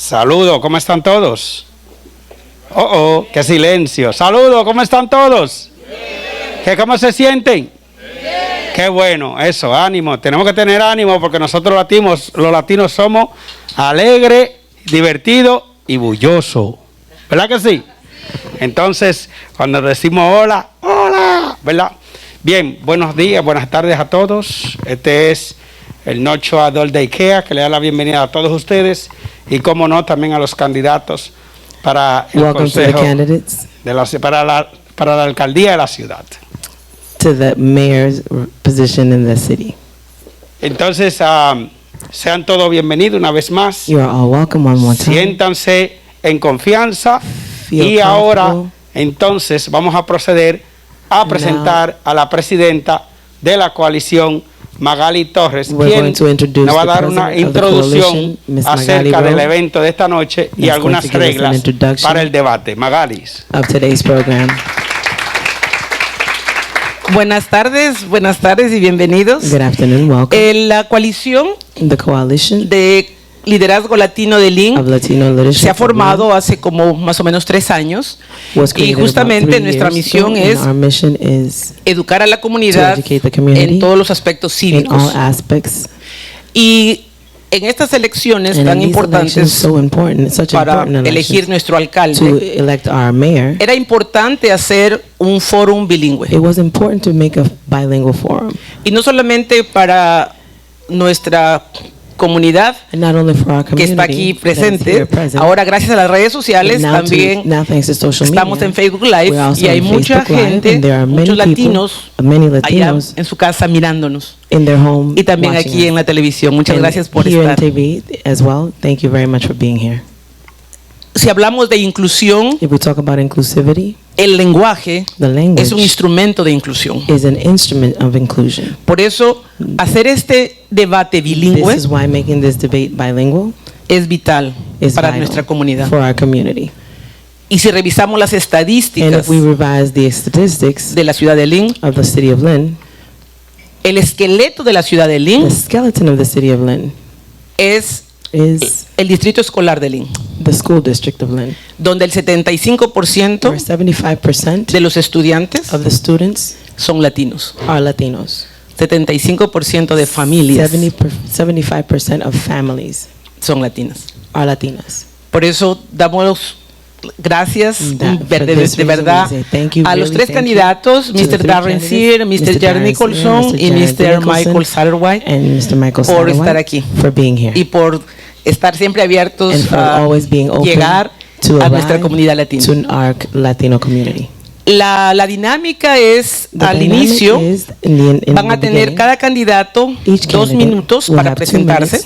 Saludo, ¿cómo están todos? Qué silencio. Saludo, ¿cómo están todos? ¿Qué, cómo se sienten? Qué bueno, eso, ánimo. Tenemos que tener ánimo porque nosotros los latinos somos alegres, divertidos y bullosos. ¿Verdad que sí? Entonces, cuando decimos hola, hola, ¿verdad? Bien, buenos días, buenas tardes a todos. Este es el Nocho Adult de IKEA, que le da la bienvenida a todos ustedes y, como no, también a los candidatos para el consejo para la alcaldía de la ciudad. To the mayor's position in the city. Entonces, sean todos bienvenidos una vez más. You are all welcome one more time. Siéntanse en confianza. Y ahora, entonces, vamos a proceder a presentar a la presidenta de la coalición, Magali Torres, quien nos va a dar una introducción acerca del evento de esta noche y algunas reglas para el debate. Magali. Buenas tardes y bienvenidos. Good afternoon, welcome. La coalición de liderazgo latino de Lynn se ha formado hace como más o menos 3 años y justamente nuestra misión es educar a la comunidad en todos los aspectos cívicos. Y en estas elecciones tan importantes para elegir nuestro alcalde, era importante hacer un fórum bilingüe. Y no solamente para nuestra comunidad que está aquí presente. Ahora, gracias a las redes sociales, también estamos en Facebook Live y hay mucha gente, muchos latinos allá en su casa mirándonos. Y también aquí en la televisión. Muchas gracias por estar. Si hablamos de inclusión, el lenguaje es un instrumento de inclusión. Por eso, hacer este debate bilingüe es vital para nuestra comunidad. Y si revisamos las estadísticas de la ciudad de Lynn, el esqueleto de la ciudad de Lynn es el distrito escolar de Lynn, donde el 75% de los estudiantes son latinos. 75% de familias 75% of families son latinas. are Latinas. Por eso damos gracias de verdad a los 3 candidatos, Mr. Darren Seer, Mr. Darren Nicholson y Mr. Michael Satterwhite, por estar aquí y por estar siempre abiertos a llegar a nuestra comunidad latina. La dinámica es, al inicio, van a tener cada candidato 2 minutos para presentarse.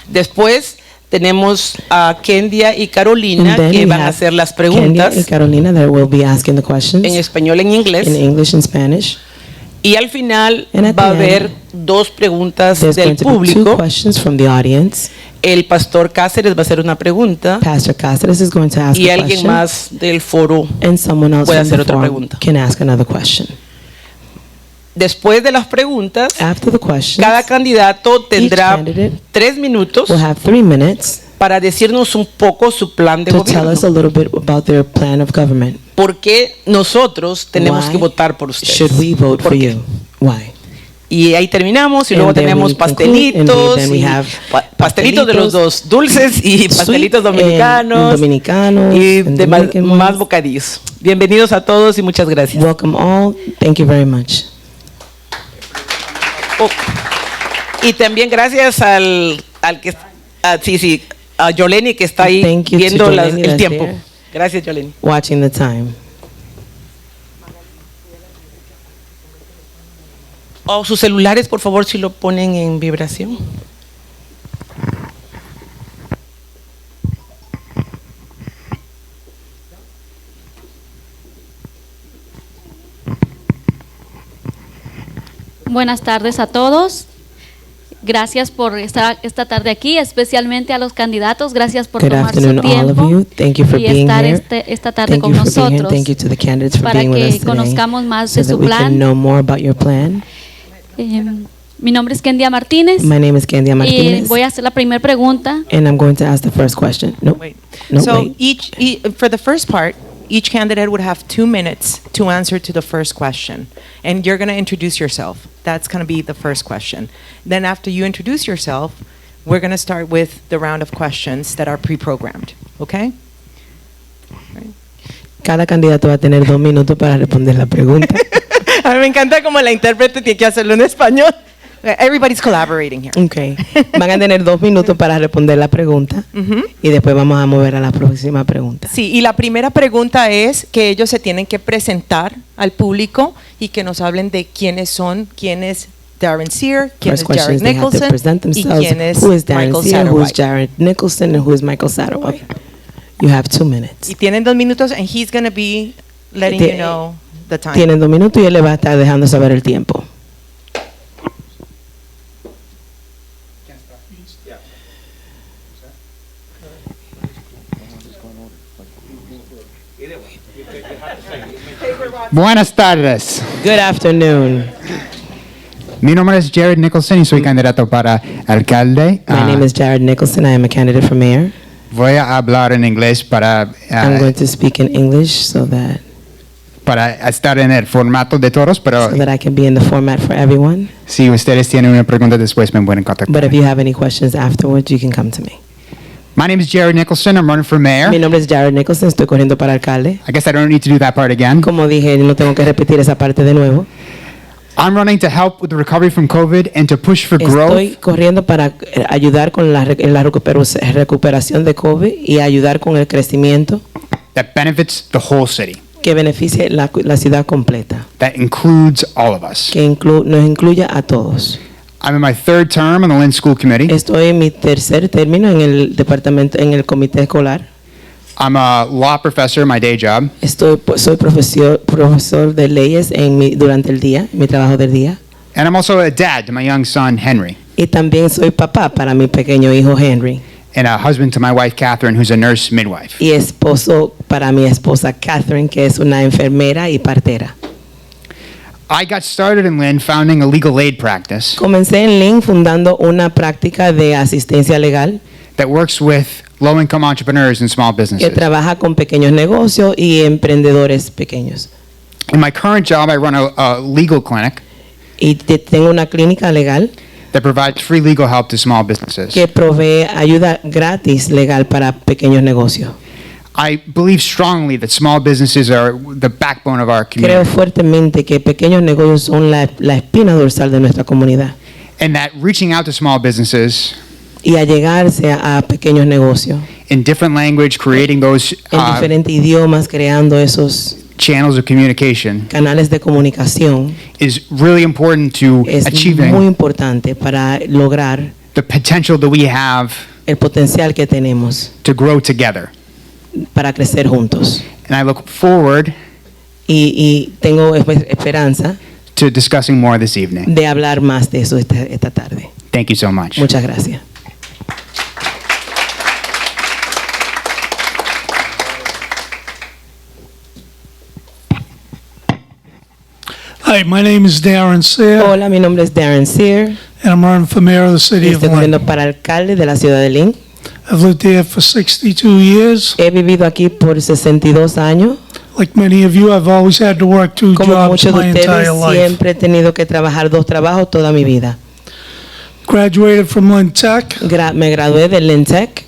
Después tenemos a Kendia y Carolina que van a hacer las preguntas en español, en inglés. Y al final va a haber 2 preguntas del público. El pastor Cáceres va a hacer una pregunta y alguien más del foro puede hacer otra pregunta. Después de las preguntas, cada candidato tendrá 3 minutos para decirnos un poco su plan de gobierno. ¿Por qué nosotros tenemos que votar por ustedes? ¿Por qué? Y ahí terminamos y luego tenemos pastelitos, pastelitos de los dos, dulces y pastelitos dominicanos y más bocadillos. Bienvenidos a todos y muchas gracias. Welcome all. Thank you very much. Y también gracias al que a Yoleni que está ahí viendo el tiempo. Gracias, Yoleni. Watching the time. O sus celulares, por favor, si lo ponen en vibración. Buenas tardes a todos. Gracias por estar esta tarde aquí, especialmente a los candidatos. Gracias por tomar su tiempo y estar esta tarde con nosotros para que conozcamos más de su plan. Mi nombre es Kendia Martínez. My name is Kendia Martínez. Y voy a hacer la primera pregunta. And I'm going to ask the first question. No, Wait. no, So wait. for the first part, each candidate would have 2 minutes to answer to the first question. And you're going to introduce yourself. That's going to be the first question. Then after you introduce yourself, we're going to start with the round of questions that are pre-programmed. Okay? Cada candidato va a tener 2 minutos para responder la pregunta. A mí me encanta como la intérprete tiene que hacerlo en español. Everybody's collaborating here. Okay. Van a tener 2 minutos para responder la pregunta y después vamos a mover a la próxima pregunta. Sí, y la primera pregunta es que ellos se tienen que presentar al público y que nos hablen de quiénes son, quién es Darren Seer, quién es First question Jared is they have to Nicholson present y themselves. quién es Who is Darren Michael Seer, who is Satterwhite. Jared Nicholson, and who is Michael Satterwhite. You have 2 minutes. Y tienen 2 minutos and he's going to be letting you know the time. Tienen 2 minutos y él le va a estar dejando saber el tiempo. Buenas tardes. Good afternoon. Mi nombre es Jared Nicholson y soy candidato para alcalde. My name is Jared Nicholson. I am a candidate for mayor. Voy a hablar en inglés I'm going to speak in English so that estar en el formato de todos, pero I can be in the format for everyone. si ustedes tienen una pregunta después me pueden contactar. But if you have any questions afterwards, you can come to me. My name is Jared Nicholson. I'm running for mayor. Mi nombre es Jared Nicholson. Estoy corriendo para alcalde. I guess I don't need to do that part again. Como dije, no tengo que repetir esa parte de nuevo. I'm running to help with the recovery from COVID and to push for Estoy growth. corriendo para ayudar con la recuperación de COVID y ayudar con el crecimiento That benefits the whole city. que beneficie la ciudad completa, That includes all of us. que nos incluya a todos. I'm in my 3rd term on the Lynn School Committee. Estoy en mi tercer término en el departamento, en el comité escolar. I'm a law professor, my day job. Soy profesor de leyes durante el día, mi trabajo del día. And I'm also a dad to my young son, Henry. Y también soy papá para mi pequeño hijo Henry. And a husband to my wife, Catherine, who's a nurse midwife. Y esposo para mi esposa Catherine, que es una enfermera y partera. I got started in Lynn founding a legal aid practice Comencé en Lynn fundando una práctica de asistencia legal that works with low-income entrepreneurs and small que businesses. trabaja con pequeños negocios y emprendedores pequeños. In my current job, I run a legal clinic Y tengo una clínica legal that provides free legal help to small businesses. que provee ayuda gratis legal para pequeños negocios. I believe strongly that small businesses are the backbone of our Creo community, fuertemente que pequeños negocios son la espina dorsal de nuestra comunidad. and that reaching out to small businesses Y allegarse a pequeños negocios in different language, creating those en diferentes idiomas, creando esos channels of communication canales de comunicación, is really important to es muy achieving importante para lograr the potential that we have el potencial que tenemos to grow together. para crecer juntos. And I look forward Y tengo esperanza to discussing more this evening. de hablar más de eso esta tarde. Thank you so much. Muchas gracias. Hi, my name is Darren Seer, Hola, mi nombre es Darren Seer. and I'm running for mayor of the city of Estoy corriendo Lynn. para alcalde de la ciudad de Lynn. I've lived here for 62 years. He vivido aquí por 62 años. Like many of you, I've always had to work 2 Como jobs muchos de my entire ustedes, life. siempre he tenido que trabajar 2 trabajos toda mi vida. Graduated from Lynn Tech, Me gradué del Lynn Tech,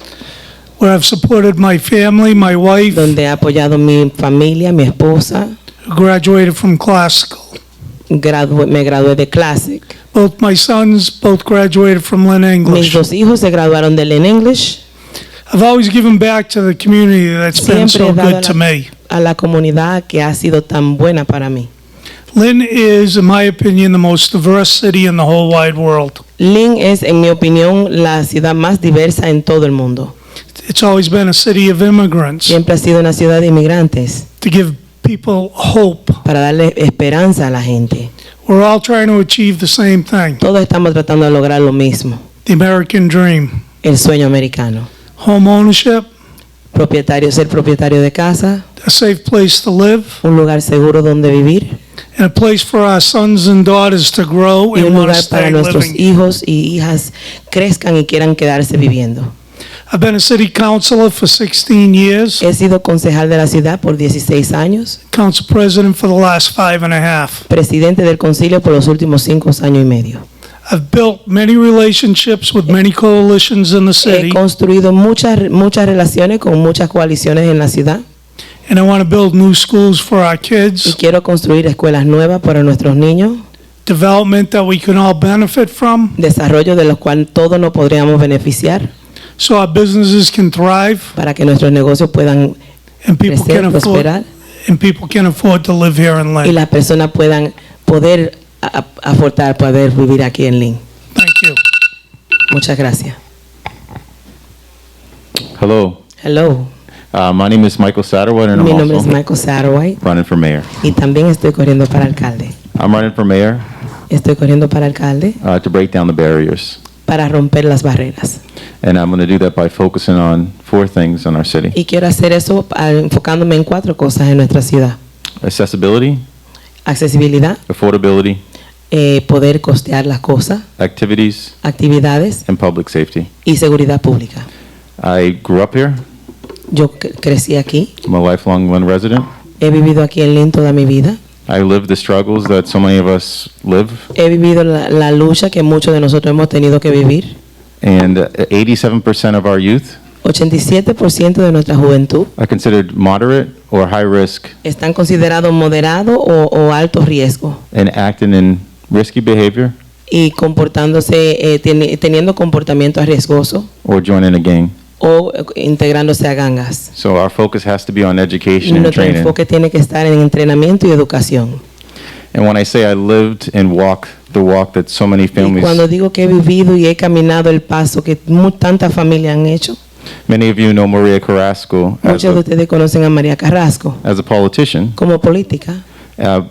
where I've supported my family, my wife, donde he apoyado mi familia, mi esposa. who graduated from classical. Me gradué de Classic. Both my sons both graduated from Lynn Mis English. 2 hijos se graduaron de Lynn English. I've always given back to the community that's been Siempre he so dado good to me. a la comunidad que ha sido tan buena para mí. Lynn is, in my opinion, the most diverse city in the whole wide world. Lynn es, en mi opinión, la ciudad más diversa en todo el mundo. It's always been a city of immigrants Siempre ha sido una ciudad de inmigrantes to give people hope. para darle esperanza a la gente. We're all trying to achieve the same thing, Todos estamos tratando de lograr lo mismo, the American dream. el sueño americano. Home ownership, Ser propietario de casa, a safe place to live, un lugar seguro donde vivir, and a place for our sons and daughters to grow y and un want to lugar para stay nuestros living. hijos y hijas crezcan y quieran quedarse viviendo. I've been a city councilor for 16 years, He sido concejal de la ciudad por 16 años, council president for the last 5.5. presidente del concilio por los últimos 5 años y medio. I've built many relationships with many coalitions in the He city, construido muchas relaciones con muchas coaliciones en la ciudad and I want to build new schools for our y kids, quiero construir escuelas nuevas para nuestros niños, development that we can all benefit from, desarrollo de los cuales todos nos podríamos beneficiar so our businesses can thrive para que nuestros negocios puedan and people crecer, can afford prosperar to live here in y Lynn. las personas puedan poder aportar, poder vivir aquí en Lynn. Thank you. Muchas gracias. Hello, Hello, my name is Michael Satterwhite, and mi I'm nombre es also Michael Satterwhite running for mayor. y también estoy corriendo para alcalde. I'm running for mayor Estoy corriendo para alcalde to break down the barriers, para romper las barreras. and I'm going to do that by focusing on 4 things in our city: Y quiero hacer eso enfocándome en 4 cosas en nuestra ciudad. accessibility, Accesibilidad, affordability, poder costear las cosas, activities, actividades and public safety. y seguridad pública. I grew up here. Yo crecí aquí, I'm a lifelong Lynn resident. he vivido aquí en Lynn toda mi vida. I lived the struggles that so many of us live, He vivido la lucha que muchos de nosotros hemos tenido que vivir. and 87% of our youth 87% de nuestra juventud are considered moderate or high risk están considerados moderados o alto riesgo and acting in risky behavior y comportándose, teniendo comportamientos riesgosos or joining a gang. o integrándose a gangas. So our focus has to be on education and Nuestro training. enfoque tiene que estar en entrenamiento y educación. And when I say I lived and walked the walk that so many Y families, cuando digo que he vivido y he caminado el paso que tantas familias han hecho, many of you know Maria Carrasco muchos de ustedes conocen a María Carrasco as a politician. como política.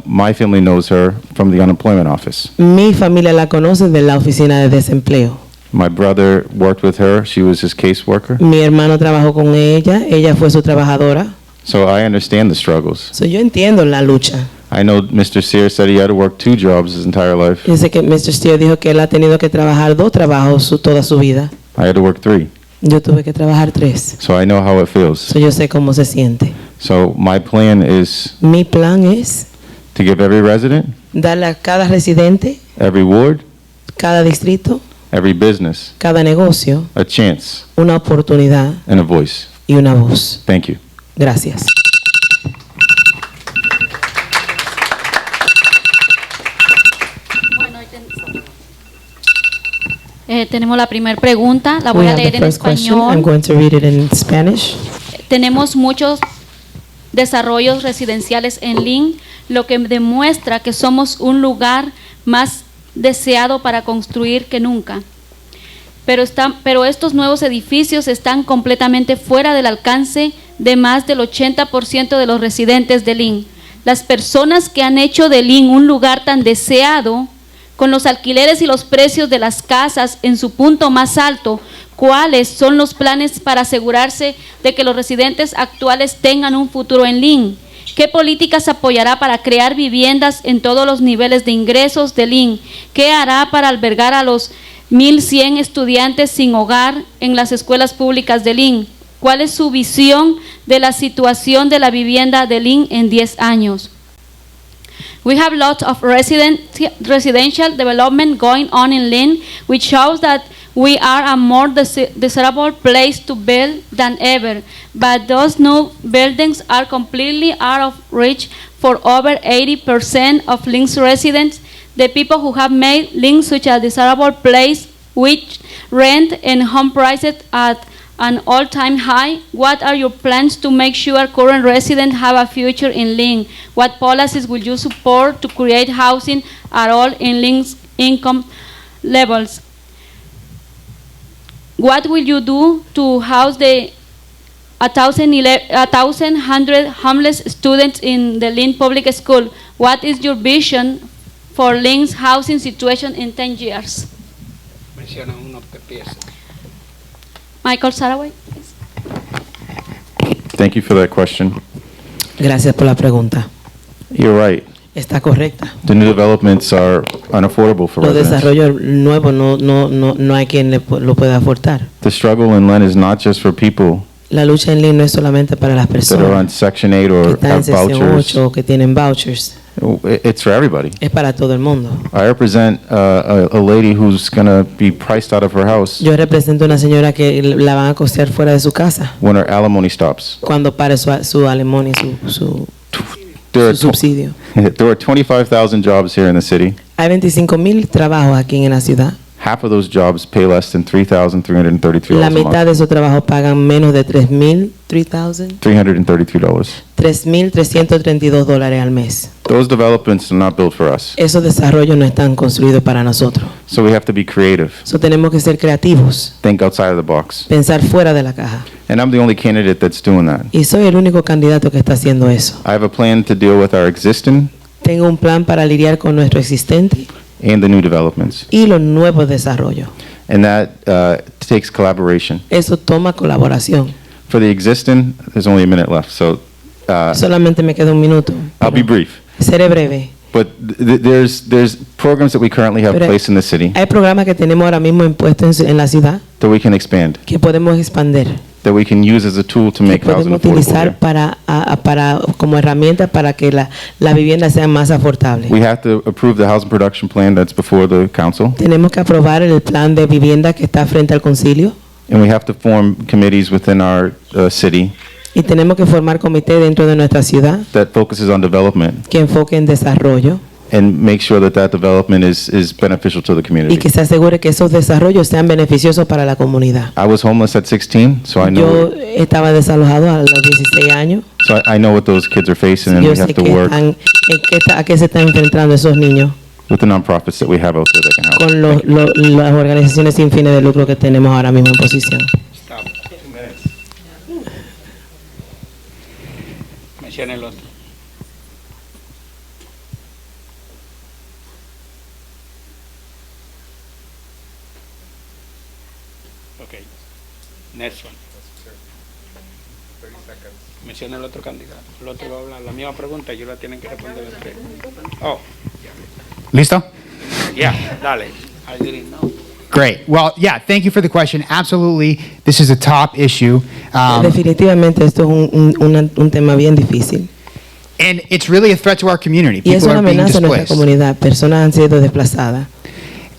My family knows her from the unemployment office. Mi familia la conoce de la oficina de desempleo. My brother worked with her. She was his caseworker. Mi hermano trabajó con ella fue su trabajadora. So I understand the struggles. So, yo entiendo la lucha. I know Mr. Seer said he had to work 2 jobs his entire life. Yo sé que Mr. Seer dijo que él ha tenido que trabajar 2 trabajos toda su vida. I had to work 3. Yo tuve que trabajar 3. So I know how it feels. So, yo sé cómo se siente. So my plan is Mi plan es to give every resident, darle a cada residente, every ward, cada distrito, every business cada negocio, a chance una oportunidad and a voice. y una voz. Thank you. Gracias. Tenemos la primera pregunta, la voy We a have leer the en first question. I'm español. going to read it in Spanish. Tenemos muchos desarrollos residenciales en Lynn, lo que demuestra que somos un lugar más deseado para construir que nunca. Pero estos nuevos edificios están completamente fuera del alcance de más del 80% de los residentes de Lynn. Las personas que han hecho de Lynn un lugar tan deseado, con los alquileres y los precios de las casas en su punto más alto, ¿cuáles son los planes para asegurarse de que los residentes actuales tengan un futuro en Lynn? ¿Qué políticas apoyará para crear viviendas en todos los niveles de ingresos de Lynn? ¿Qué hará para albergar a los 1,100 estudiantes sin hogar en las escuelas públicas de Lynn? ¿Cuál es su visión de la situación de la vivienda de Lynn en 10 años? We have lots of residential development going on in Lynn, which shows that we are a more desirable place to build than ever. But those new buildings are completely out of reach for over 80% of Lynn's residents. The people who have made Lynn such a desirable place, which rent and home prices at an all-time high. What are your plans to make sure current residents have a future in Lynn? What policies will you support to create housing at all in Lynn's income levels? What will you do to house the 1,100 homeless students in the Lynn Public School? What is your vision for Lynn's housing situation in 10 years? Menciona uno que empiece. Michael Saraway, please. Thank you for that question. Gracias por la pregunta. You're right. está correcta. The new developments are unaffordable for Los residents. desarrollos nuevos no hay quien lo pueda aportar. The struggle in Lynn is not just for people La lucha en línea no es solamente para las that are on personas Section 8 que or están en have sección vouchers. 8 o que tienen vouchers. It's for everybody. Es para todo el mundo. I represent a lady who's going to be priced out of her house Yo represento a una señora que la van a costear fuera de su casa when her alimony stops. cuando pare su alimony, su There are, subsidio. there are 25,000 jobs here in the city. Hay 25,000 trabajos aquí en la ciudad. Half of those jobs pay less than $3,333 La a mitad month. de esos trabajos pagan menos de $3,332 al mes. Those developments are not built for us. Esos desarrollos no están construidos para nosotros. So we have to be creative, So tenemos que ser creativos, think outside of the box. pensar fuera de la caja. And I'm the only candidate that's doing that. Y soy el único candidato que está haciendo eso. I have a plan to deal with our existing Tengo un plan para lidiar con nuestro existente and the new developments. y los nuevos desarrollos. And that takes collaboration. Eso toma colaboración. For the existing, there's only a minute left, so Solamente me queda un minuto. I'll be brief. Seré breve. But there's programs that we currently have Pero placed in the city hay programas que tenemos ahora mismo impuestos en la ciudad that we can expand, que podemos expandir, that we can use as a tool to que make housing podemos affordable utilizar here. para como herramienta para que la vivienda sea más afordable. We have to approve the housing production plan that's before the council, Tenemos que aprobar el plan de vivienda que está frente al concilio and we have to form committees within our city y tenemos que formar comité dentro de nuestra ciudad that focuses on development que enfoque en desarrollo and make sure that that development is beneficial to the y community. que se asegure que esos desarrollos sean beneficiosos para la comunidad. I was homeless at 16, so I know Yo estaba desalojado a los 16 años. I know what those kids are facing, and Yo we sé have to que work a qué se están enfrentando esos niños with the nonprofits that we have out there that can help. con las organizaciones sin fines de lucro que tenemos ahora mismo en posición. Menciona el otro. Okay. Next one. Menciona el otro candidato. El otro va a hablar la misma pregunta y yo la tienen que responder ustedes. Oh, Listo? yeah, dale. I didn't know. Great. Well, yeah, thank you for the question. Absolutely, this is a top issue. Definitivamente esto es un tema bien difícil And it's really a threat to our community. y es People una are being amenaza a nuestra displaced. comunidad. Personas han sido desplazadas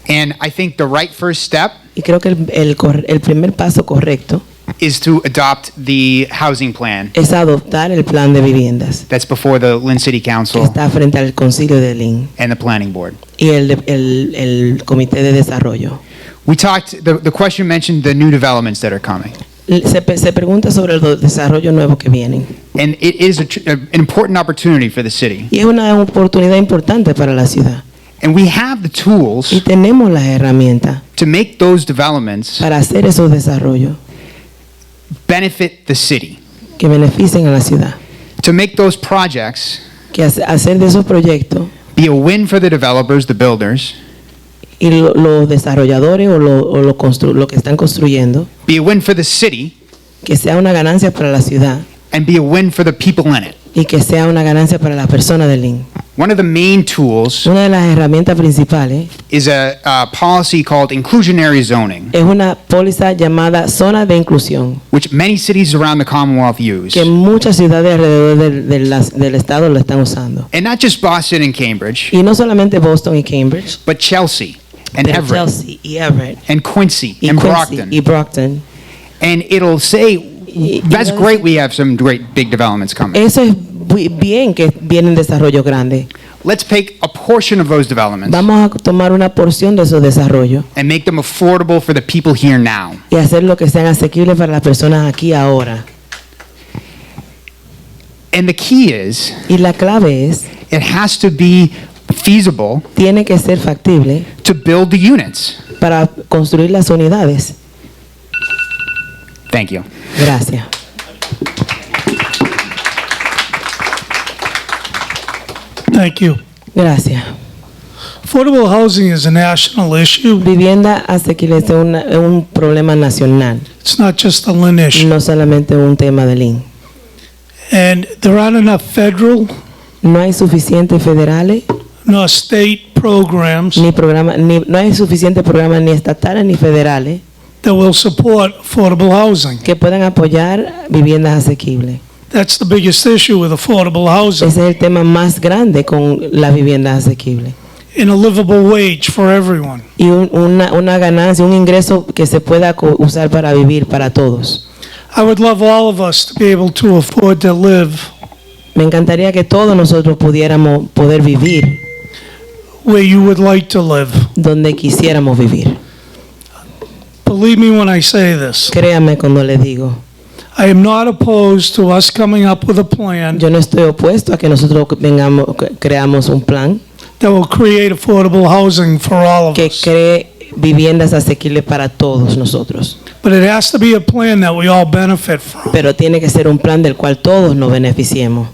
And I think the right first step y creo que el primer paso correcto is to adopt the housing plan es adoptar el plan de viviendas that's before the Lynn City que Council está frente al concilio de Lynn and the planning board. y el comité de desarrollo. We talked, the question mentioned the new developments that are coming. Se pregunta sobre los desarrollos nuevos que vienen And it is an important opportunity for the city. y es una oportunidad importante para la ciudad And we have the y tools tenemos las herramientas to make those developments para hacer esos desarrollos benefit the city, que beneficien a la ciudad, to make those projects que hacer de esos proyectos be a win for the developers, the builders, y los desarrolladores o lo que están construyendo, be a win for the city, que sea una ganancia para la ciudad and be a win for the people in it. y que sea una ganancia para las personas de Lynn. One of the main tools Una de las herramientas principales is a policy called inclusionary zoning, es una póliza llamada zona de inclusión, which many cities around the Commonwealth use. que muchas ciudades alrededor del estado lo están usando. And not just Boston and Cambridge, Y no solamente Boston y Cambridge, but Chelsea and pero Everett Chelsea y Everett and Quincy y and Quincy Brockton. y Brockton. And it'll say, Y that's va a great, decir- we have some great big developments coming. Eso es bien que vienen desarrollos grandes. Let's take a portion of those developments Vamos a tomar una porción de esos desarrollos and make them affordable for the people here now. y hacer lo que sean asequibles para las personas aquí ahora. And the key is, Y la clave es, it has to be feasible tiene que ser factible to build the units. para construir las unidades. Thank you. Gracias. Thank you. Gracias. Affordable housing is a national issue. Vivienda asequible es un problema nacional, It's not just a Lynn issue. no solamente un tema de Lynn. And there aren't enough federal No hay suficientes federales nor state programs no hay suficientes programas ni estatales ni federales that will support affordable housing. que puedan apoyar viviendas asequibles. That's the biggest issue with affordable housing. Ese es el tema más grande con las viviendas asequibles. And a livable wage for everyone. Y una ganancia, un ingreso que se pueda usar para vivir para todos. I would love all of us to be able to afford to live Me encantaría que todos nosotros pudiéramos poder vivir where you would like to live. donde quisiéramos vivir. Believe me when I say this. Créame cuando le digo. I am not opposed to us coming up with a plan Yo no estoy opuesto a que nosotros creamos un plan that will create affordable housing for all of que us. cree viviendas asequibles para todos nosotros. But it has to be a plan that we all benefit from. Pero tiene que ser un plan del cual todos nos beneficiemos.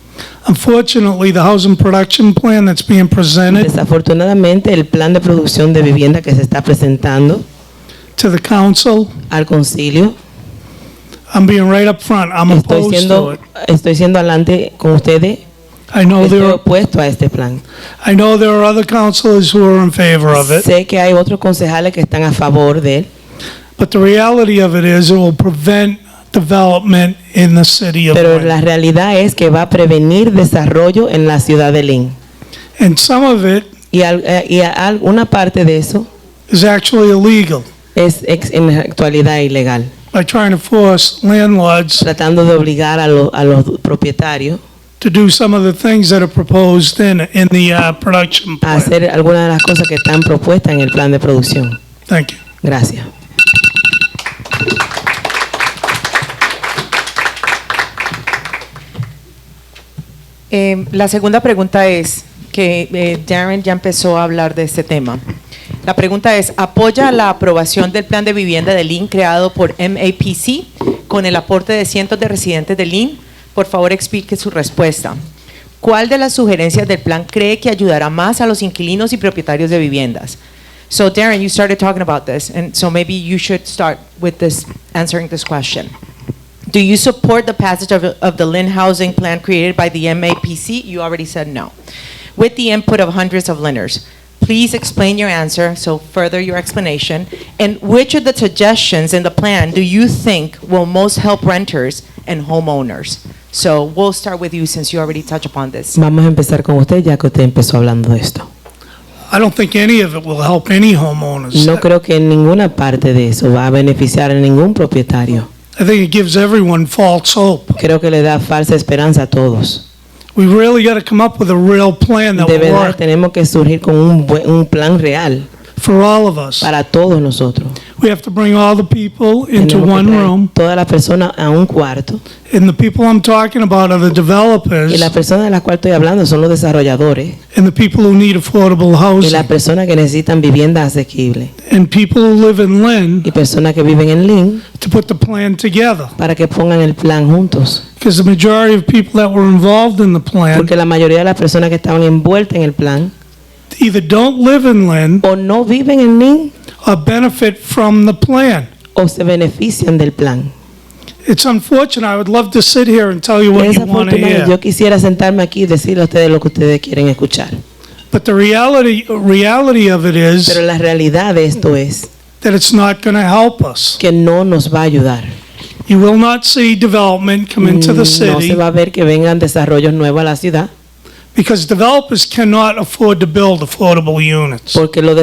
Unfortunately, the housing production plan that's being presented Desafortunadamente, el plan de producción de vivienda que se está presentando to the council, al concilio, I'm being right up front, I'm opposed to it. estoy siendo adelante con ustedes. I know Estoy there opuesto a este plan. are other councilors who are in favor of it, Sé que hay otros concejales que están a favor de él, but the reality of it is it will prevent development in the city of pero Lynn. la realidad es que va a prevenir desarrollo en la ciudad de Lynn. And some of it Una parte de eso is actually illegal es en la actualidad ilegal, by trying to force landlords tratando de obligar a los propietarios to do some of the things that are proposed in the production a plan. hacer algunas de las cosas que están propuestas en el plan de producción. Thank you. Gracias. La segunda pregunta es que Darren ya empezó a hablar de este tema. La pregunta es, ¿apoya la aprobación del plan de vivienda de Lynn creado por MAPC con el aporte de cientos de residentes de Lynn? Por favor, explique su respuesta. ¿Cuál de las sugerencias del plan cree que ayudará más a los inquilinos y propietarios de viviendas? So Darren, you started talking about this, and so maybe you should start with this, answering this question. Do you support the passage of the Lynn housing plan created by the MAPC? You already said no. With the input of hundreds of Lynners. Please explain your answer, so further your explanation. And which of the suggestions in the plan do you think will most help renters and homeowners? So we'll start with you since you already touched upon this. Vamos a empezar con usted ya que usted empezó hablando de esto. I don't think any of it will help any homeowners. No creo que en ninguna parte de eso va a beneficiar a ningún propietario. I think it gives everyone false hope. Creo que le da falsa esperanza a todos. We really got to come up with a real plan that De will verdad work tenemos que surgir con un plan real for all of us. para todos nosotros. We have to bring all the people into Tenemos que one traer room, todas las personas a un cuarto, and the people I'm talking about are the y developers las personas de las cuales estoy hablando son los desarrolladores and the people who need affordable y housing las personas que necesitan viviendas asequibles and people who live in Lynn y personas que viven en Lynn to put the plan together. para que pongan el plan juntos. Because the majority of people that were involved in the plan Porque la mayoría de las personas que estaban envueltas en el plan either don't live in Lynn o no viven en Lynn or benefit from the plan. o se benefician del plan. It's unfortunate. I would love to sit here and tell you what Es you want to afortunado. Yo hear. quisiera sentarme aquí y decirle a ustedes lo que ustedes quieren escuchar. But the reality of it is Pero la realidad de esto es that it's not going to help us. que no nos va a ayudar. You will not see development come into the No se city va a ver que vengan desarrollos nuevos a la ciudad because developers cannot afford to build affordable units. porque los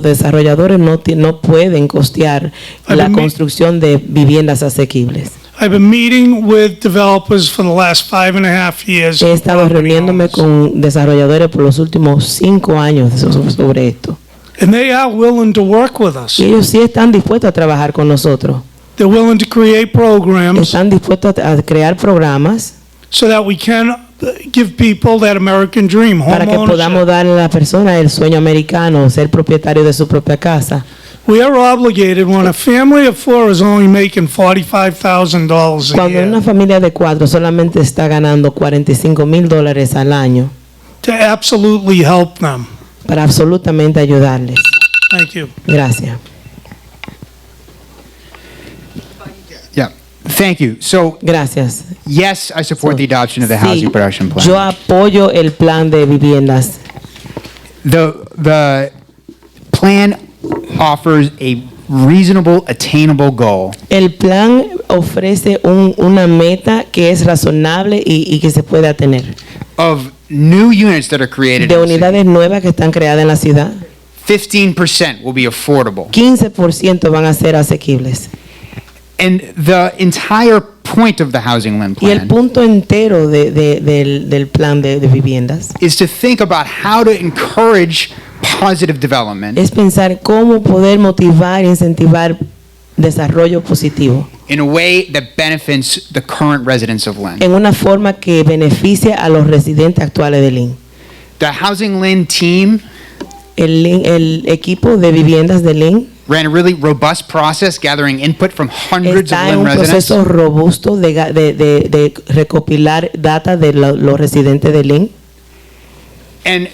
desarrolladores no pueden costear la construcción de viviendas asequibles. I've been meeting with developers for the last 5.5 years. He estado reuniéndome con desarrolladores por los últimos 5 años sobre esto. And they are willing to work with us. Y ellos sí están dispuestos a trabajar con nosotros. They're willing to create programs Están dispuestos a crear programas so that we can give people that American dream, para que podamos homeownership. darle a la persona el sueño americano, ser propietario de su propia casa. We are obligated when a family of 4 is only making $45,000 a Cuando una year familia de 4 solamente está ganando $45,000 al año, to absolutely help them. para absolutamente ayudarles. Thank you. Gracias. Yeah. Thank you. So, Gracias. yes, I support the adoption of the Sí, housing production plan. yo apoyo el plan de viviendas. The plan offers a reasonable, attainable goal El plan ofrece una meta que es razonable y que se puede tener. of new units that are created. De in the city. unidades nuevas que están creadas en la ciudad, 15% will be affordable. 15% van a ser asequibles. And the entire point of the housing land Y el plan punto entero del plan de viviendas is to think about how to encourage positive development es pensar cómo poder motivar e incentivar desarrollo positivo in a way that benefits the current residents of Lynn. en una forma que beneficie a los residentes actuales de Lynn. The Housing Lynn team El equipo de viviendas de Lynn ran a really robust process gathering input from hundreds of está en Lynn un residents. proceso robusto de recopilar data de los residentes de Lynn. And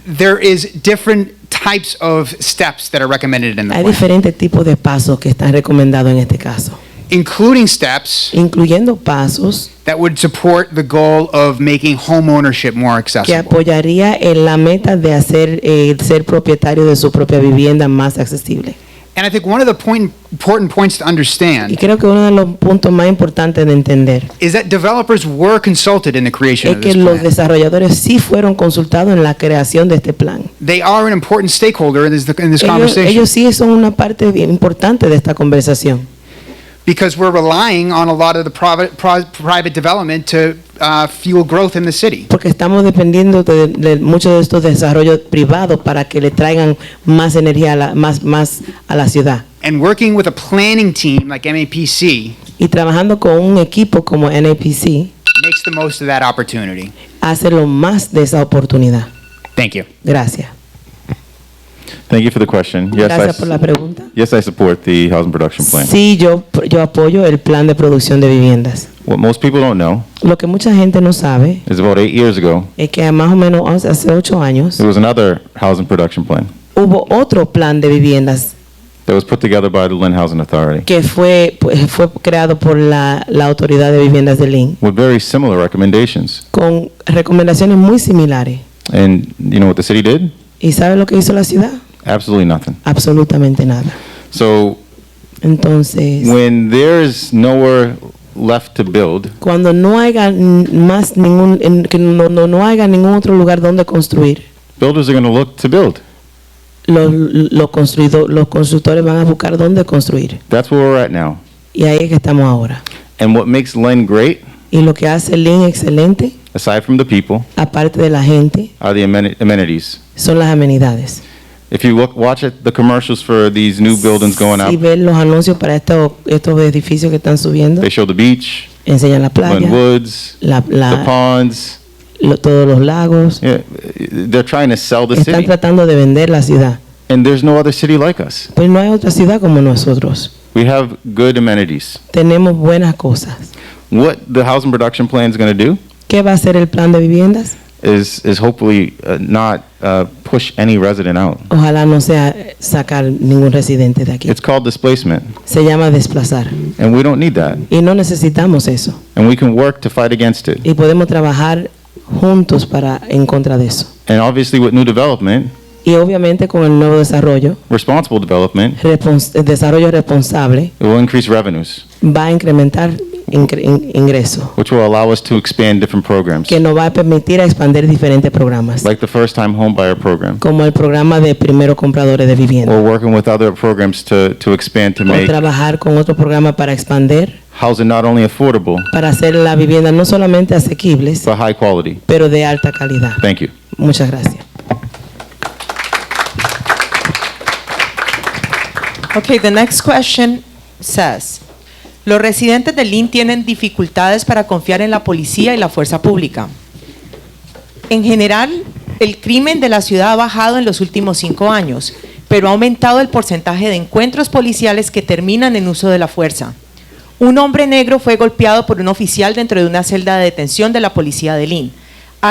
there is different types of steps that are recommended in the Hay plan, diferentes tipos de pasos que están recomendados en este caso, including steps incluyendo pasos that would support the goal of making homeownership more que accessible. apoyaría en la meta de hacer ser propietario de su propia vivienda más accesible. And I think one of the important points to Y understand creo que uno de los puntos más importantes de entender is that developers were consulted in the creation es of que this los plan. desarrolladores sí fueron consultados en la creación de este plan. They are an important stakeholder in this conversation Ellos sí son una parte bien importante de esta conversación, because we're relying on a lot of the private development to fuel growth in the city. porque estamos dependiendo de muchos de estos desarrollos privados para que le traigan más energía más a la ciudad. And working with a planning team like MAPC Y trabajando con un equipo como NAPC makes the most of that opportunity. hace lo más de esa oportunidad. Thank you. Gracias. Thank you for the question. Gracias por la pregunta. Yes, I support the housing production plan. Sí, yo apoyo el plan de producción de viviendas. What most people don't know Lo que mucha gente no sabe is about 8 years ago, es que más o menos hace 8 años there was another housing production plan hubo otro plan de viviendas that was put together by the Lynn Housing Authority que fue creado por la Autoridad de Viviendas de Lynn with very similar recommendations. con recomendaciones muy similares. And you know what the city did? ¿Y sabe lo que hizo la ciudad? Absolutely nothing. Absolutamente nada. So Entonces, when there's nowhere left to build, cuando no haya más que no haya ningún otro lugar donde construir, builders are going to look to build. los constructores van a buscar dónde construir. That's where we're at now. Y ahí es que estamos ahora. And what makes Lynn great, Y lo que hace Lynn excelente, aside from the people, aparte de la gente, are the amenities. son las amenidades. If you watch the commercials for these new buildings going Si up, ven los anuncios para estos edificios que están subiendo, they show the beach, enseñan la playa, Lynn Woods, the ponds. todos los lagos. Yeah, they're trying to sell the Están city. tratando de vender la ciudad. And there's no other city like us. Pero no hay otra ciudad como nosotros. We have good amenities. Tenemos buenas cosas. What the housing production plan is going to do ¿Qué va a hacer el plan de viviendas? is hopefully not push any resident out. Ojalá no sea sacar ningún residente de aquí. It's called displacement, Se llama desplazar. and we don't need that. Y no necesitamos eso. And we can work to fight against it. Y podemos trabajar juntos en contra de eso. And obviously with new development, Y obviamente con el nuevo desarrollo, responsible development, desarrollo responsable, it will increase revenues, va a incrementar ingresos, which will allow us to expand different programs, que nos va a permitir expandir diferentes programas, like the first time home buyer program. como el programa de primeros compradores de vivienda. We're working with other programs to expand to O make trabajar con otro programa para expandir, housing not only affordable, para hacer la vivienda no solamente asequibles, but high quality. pero de alta calidad. Thank you. Muchas gracias. Okay, the next question says, los residentes de Lynn tienen dificultades para confiar en la policía y la fuerza pública. En general, el crimen de la ciudad ha bajado en los últimos 5 años, pero ha aumentado el porcentaje de encuentros policiales que terminan en uso de la fuerza. Un hombre negro fue golpeado por un oficial dentro de una celda de detención de la policía de Lynn.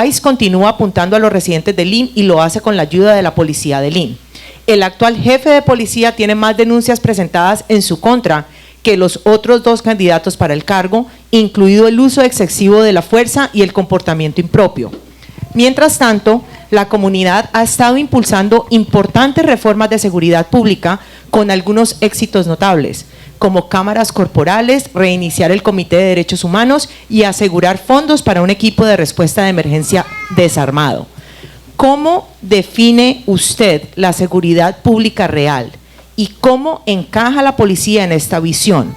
ICE continúa apuntando a los residentes de Lynn y lo hace con la ayuda de la policía de Lynn. El actual jefe de policía tiene más denuncias presentadas en su contra que los otros dos candidatos para el cargo, incluido el uso excesivo de la fuerza y el comportamiento impropio. Mientras tanto, la comunidad ha estado impulsando importantes reformas de seguridad pública con algunos éxitos notables, como cámaras corporales, reiniciar el Comité de Derechos Humanos y asegurar fondos para un equipo de respuesta de emergencia desarmado. ¿Cómo define usted la seguridad pública real y cómo encaja la policía en esta visión?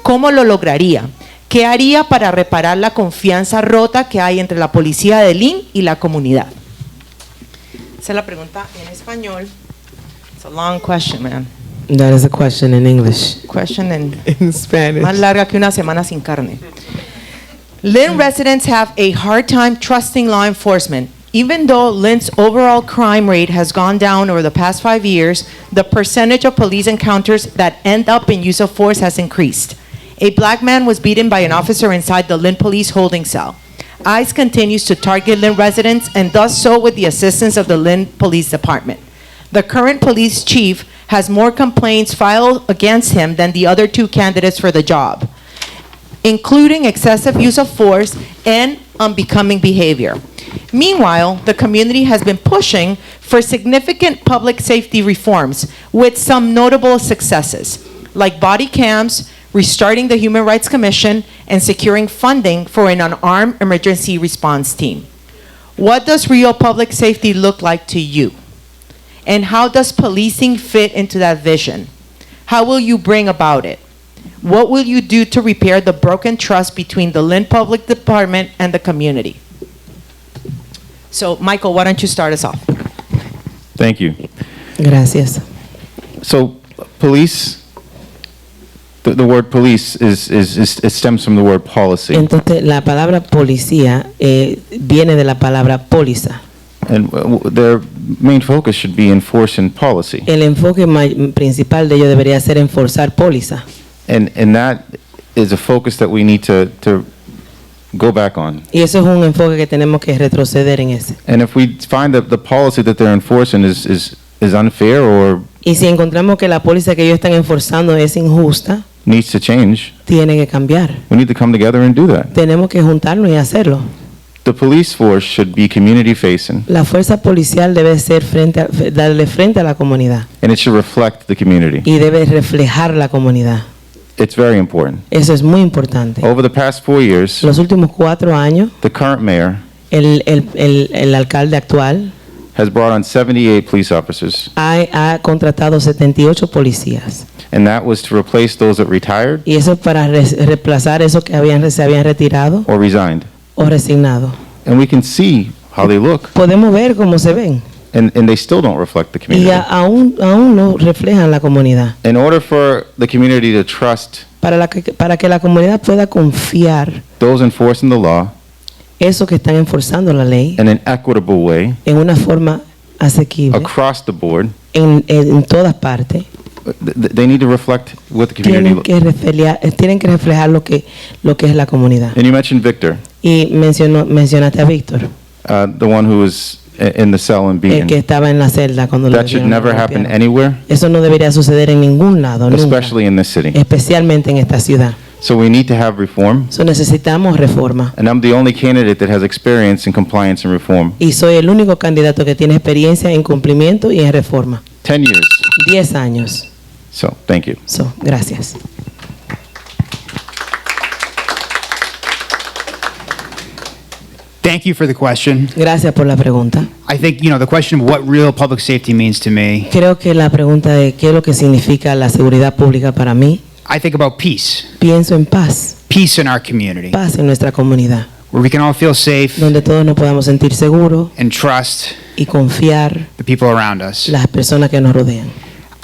¿Cómo lo lograría? ¿Qué haría para reparar la confianza rota que hay entre la policía de Lynn y la comunidad? Esa es la pregunta en español. It's a long question, man. That is a question in English. Question In Spanish. más larga que una semana sin carne. Lynn residents have a hard time trusting law enforcement. Even though Lynn's overall crime rate has gone down over the past 5 years, the percentage of police encounters that end up in use of force has increased. A black man was beaten by an officer inside the Lynn police holding cell. ICE continues to target Lynn residents and does so with the assistance of the Lynn Police Department. The current police chief has more complaints filed against him than the other two candidates for the job, including excessive use of force and unbecoming behavior. Meanwhile, the community has been pushing for significant public safety reforms with some notable successes, like body cams, restarting the Human Rights Commission, and securing funding for an unarmed emergency response team. What does real public safety look like to you? And how does policing fit into that vision? How will you bring about it? What will you do to repair the broken trust between the Lynn Public Department and the community? So, Michael, why don't you start us off? Thank you. Gracias. So, police, the word police it stems from the word policy. Entonces, la palabra policía viene de la palabra póliza. And their main focus should be enforcing policy. El enfoque principal de ello debería ser enforzar póliza. And that is a focus that we need to go back on. Y eso es un enfoque que tenemos que retroceder en ese. And if we find that the policy that they're enforcing is unfair or Y si encontramos que la póliza que ellos están enforzando es injusta, needs to change, tiene que cambiar. we need to come together and do that. Tenemos que juntarnos y hacerlo. The police force should be community facing, La fuerza policial debe ser darle frente a la comunidad and it should reflect the community. y debe reflejar la comunidad. It's very important. Eso es muy importante. Over the past 4 years, Los últimos 4 años, the current mayor el alcalde actual has brought on 78 police officers, ha contratado 78 policías. and that was to replace those that retired Y eso para reemplazar esos que se habían retirado or resigned. o resignado. And we can see how they look, Podemos ver cómo se ven and they still don't reflect the y community. aún no reflejan la comunidad. In order for the community to trust Para que la comunidad pueda confiar those enforcing the law esos que están enforzando la ley in an equitable way en una forma asequible across the board, en todas partes, they need to reflect what the community tienen que reflejar lo que es la comunidad. And you mentioned Victor, Y mencionaste a Víctor, the one who was in the cell and el que beaten. estaba en la celda cuando lo That should golpearon, never lo happen golpearon. anywhere, Eso no debería suceder en ningún lado, nunca, especially in this city. especialmente en esta ciudad. So we need to have reform, So, necesitamos reforma. and I'm the only candidate that has experience in compliance and reform. Y soy el único candidato que tiene experiencia en cumplimiento y en reforma. 10 years. 10 años. So, thank you. So, gracias. Thank you for the question. Gracias por la pregunta. I think, the question of what real public safety means to me, Creo que la pregunta de qué es lo que significa la seguridad pública para mí, I think about peace. pienso en paz, Peace in our community, paz en nuestra comunidad, where we can all feel safe donde todos nos podamos sentir seguros and trust y confiar the people around us. las personas que nos rodean.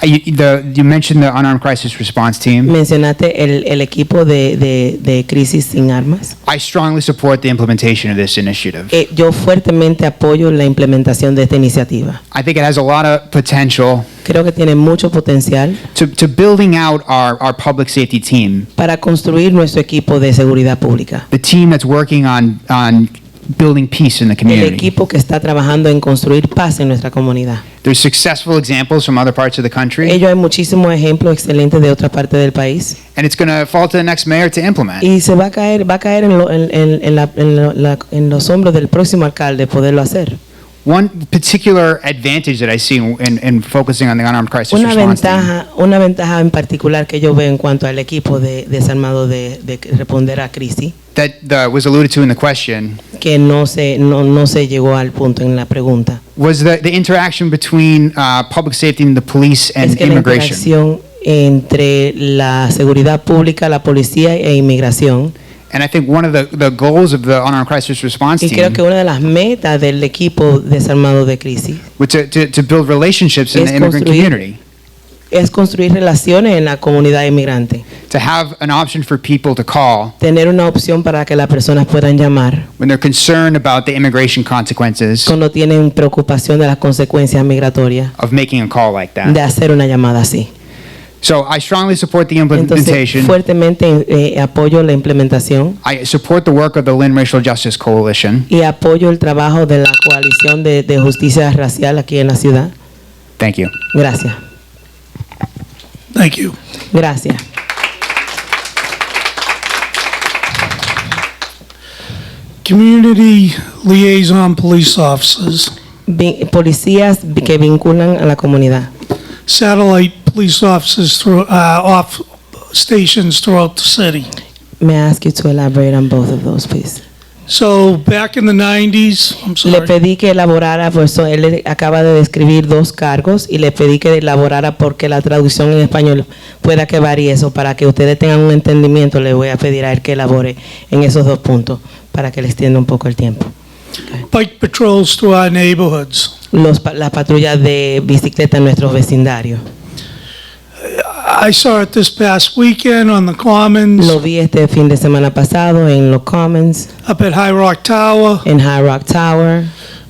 You mentioned the Unarmed Crisis Response Team. Mencionaste el equipo de crisis sin armas. I strongly support the implementation of this initiative. Yo fuertemente apoyo la implementación de esta iniciativa. I think it has a lot of potential Creo que tiene mucho potencial to building out our public safety team. para construir nuestro equipo de seguridad pública. The team that's working on building peace in the el community. equipo que está trabajando en construir paz en nuestra comunidad. There's successful examples from other parts of the country, Ellos hay muchísimos ejemplos excelentes de otra parte del país and it's going to fall to the next mayor to implement. y se va a caer en los hombros del próximo alcalde poderlo hacer. One particular advantage that I see in focusing on the unarmed crisis response team Una ventaja en particular que yo veo en cuanto al equipo desarmado de responder a crisis, that was alluded to in the question que no se llegó al punto en la pregunta, was the interaction between public safety and the police and es que la immigration. interacción entre la seguridad pública, la policía e inmigración. And I think one of the goals of the unarmed crisis response Y creo team que una de las metas del equipo desarmado de crisis was to build relationships in Es the immigrant construir- community, es construir relaciones en la comunidad inmigrante, to have an option for people to call tener una opción para que las personas puedan llamar when they're concerned about the immigration consequences cuando tienen preocupación de las consecuencias migratorias of making a call like de that. hacer una llamada así. So I strongly support the Entonces, implementation. fuertemente apoyo la implementación I support the work of the Lynn Racial Justice Coalition. y apoyo el trabajo de la coalición de justicia racial aquí en la ciudad. Thank you. Gracias. Thank you. Gracias. Community liaison police officers, Policías que vinculan a la comunidad. satellite police officers off stations throughout the city. May I ask you to elaborate on both of those, please? So back in the 90s, I'm Le sorry. pedí que elaborara, por eso él acaba de describir dos cargos y le pedí que elaborara porque la traducción en español pueda que varíe eso. Para que ustedes tengan un entendimiento, le voy a pedir a él que elabore en esos dos puntos para que le extienda un poco el tiempo. Bike patrols through our neighborhoods. Las patrullas de bicicleta en nuestros vecindarios. I saw it this past weekend on the Commons, Lo vi este fin de semana pasado en los Commons, up at High Rock Tower, en High Rock Tower,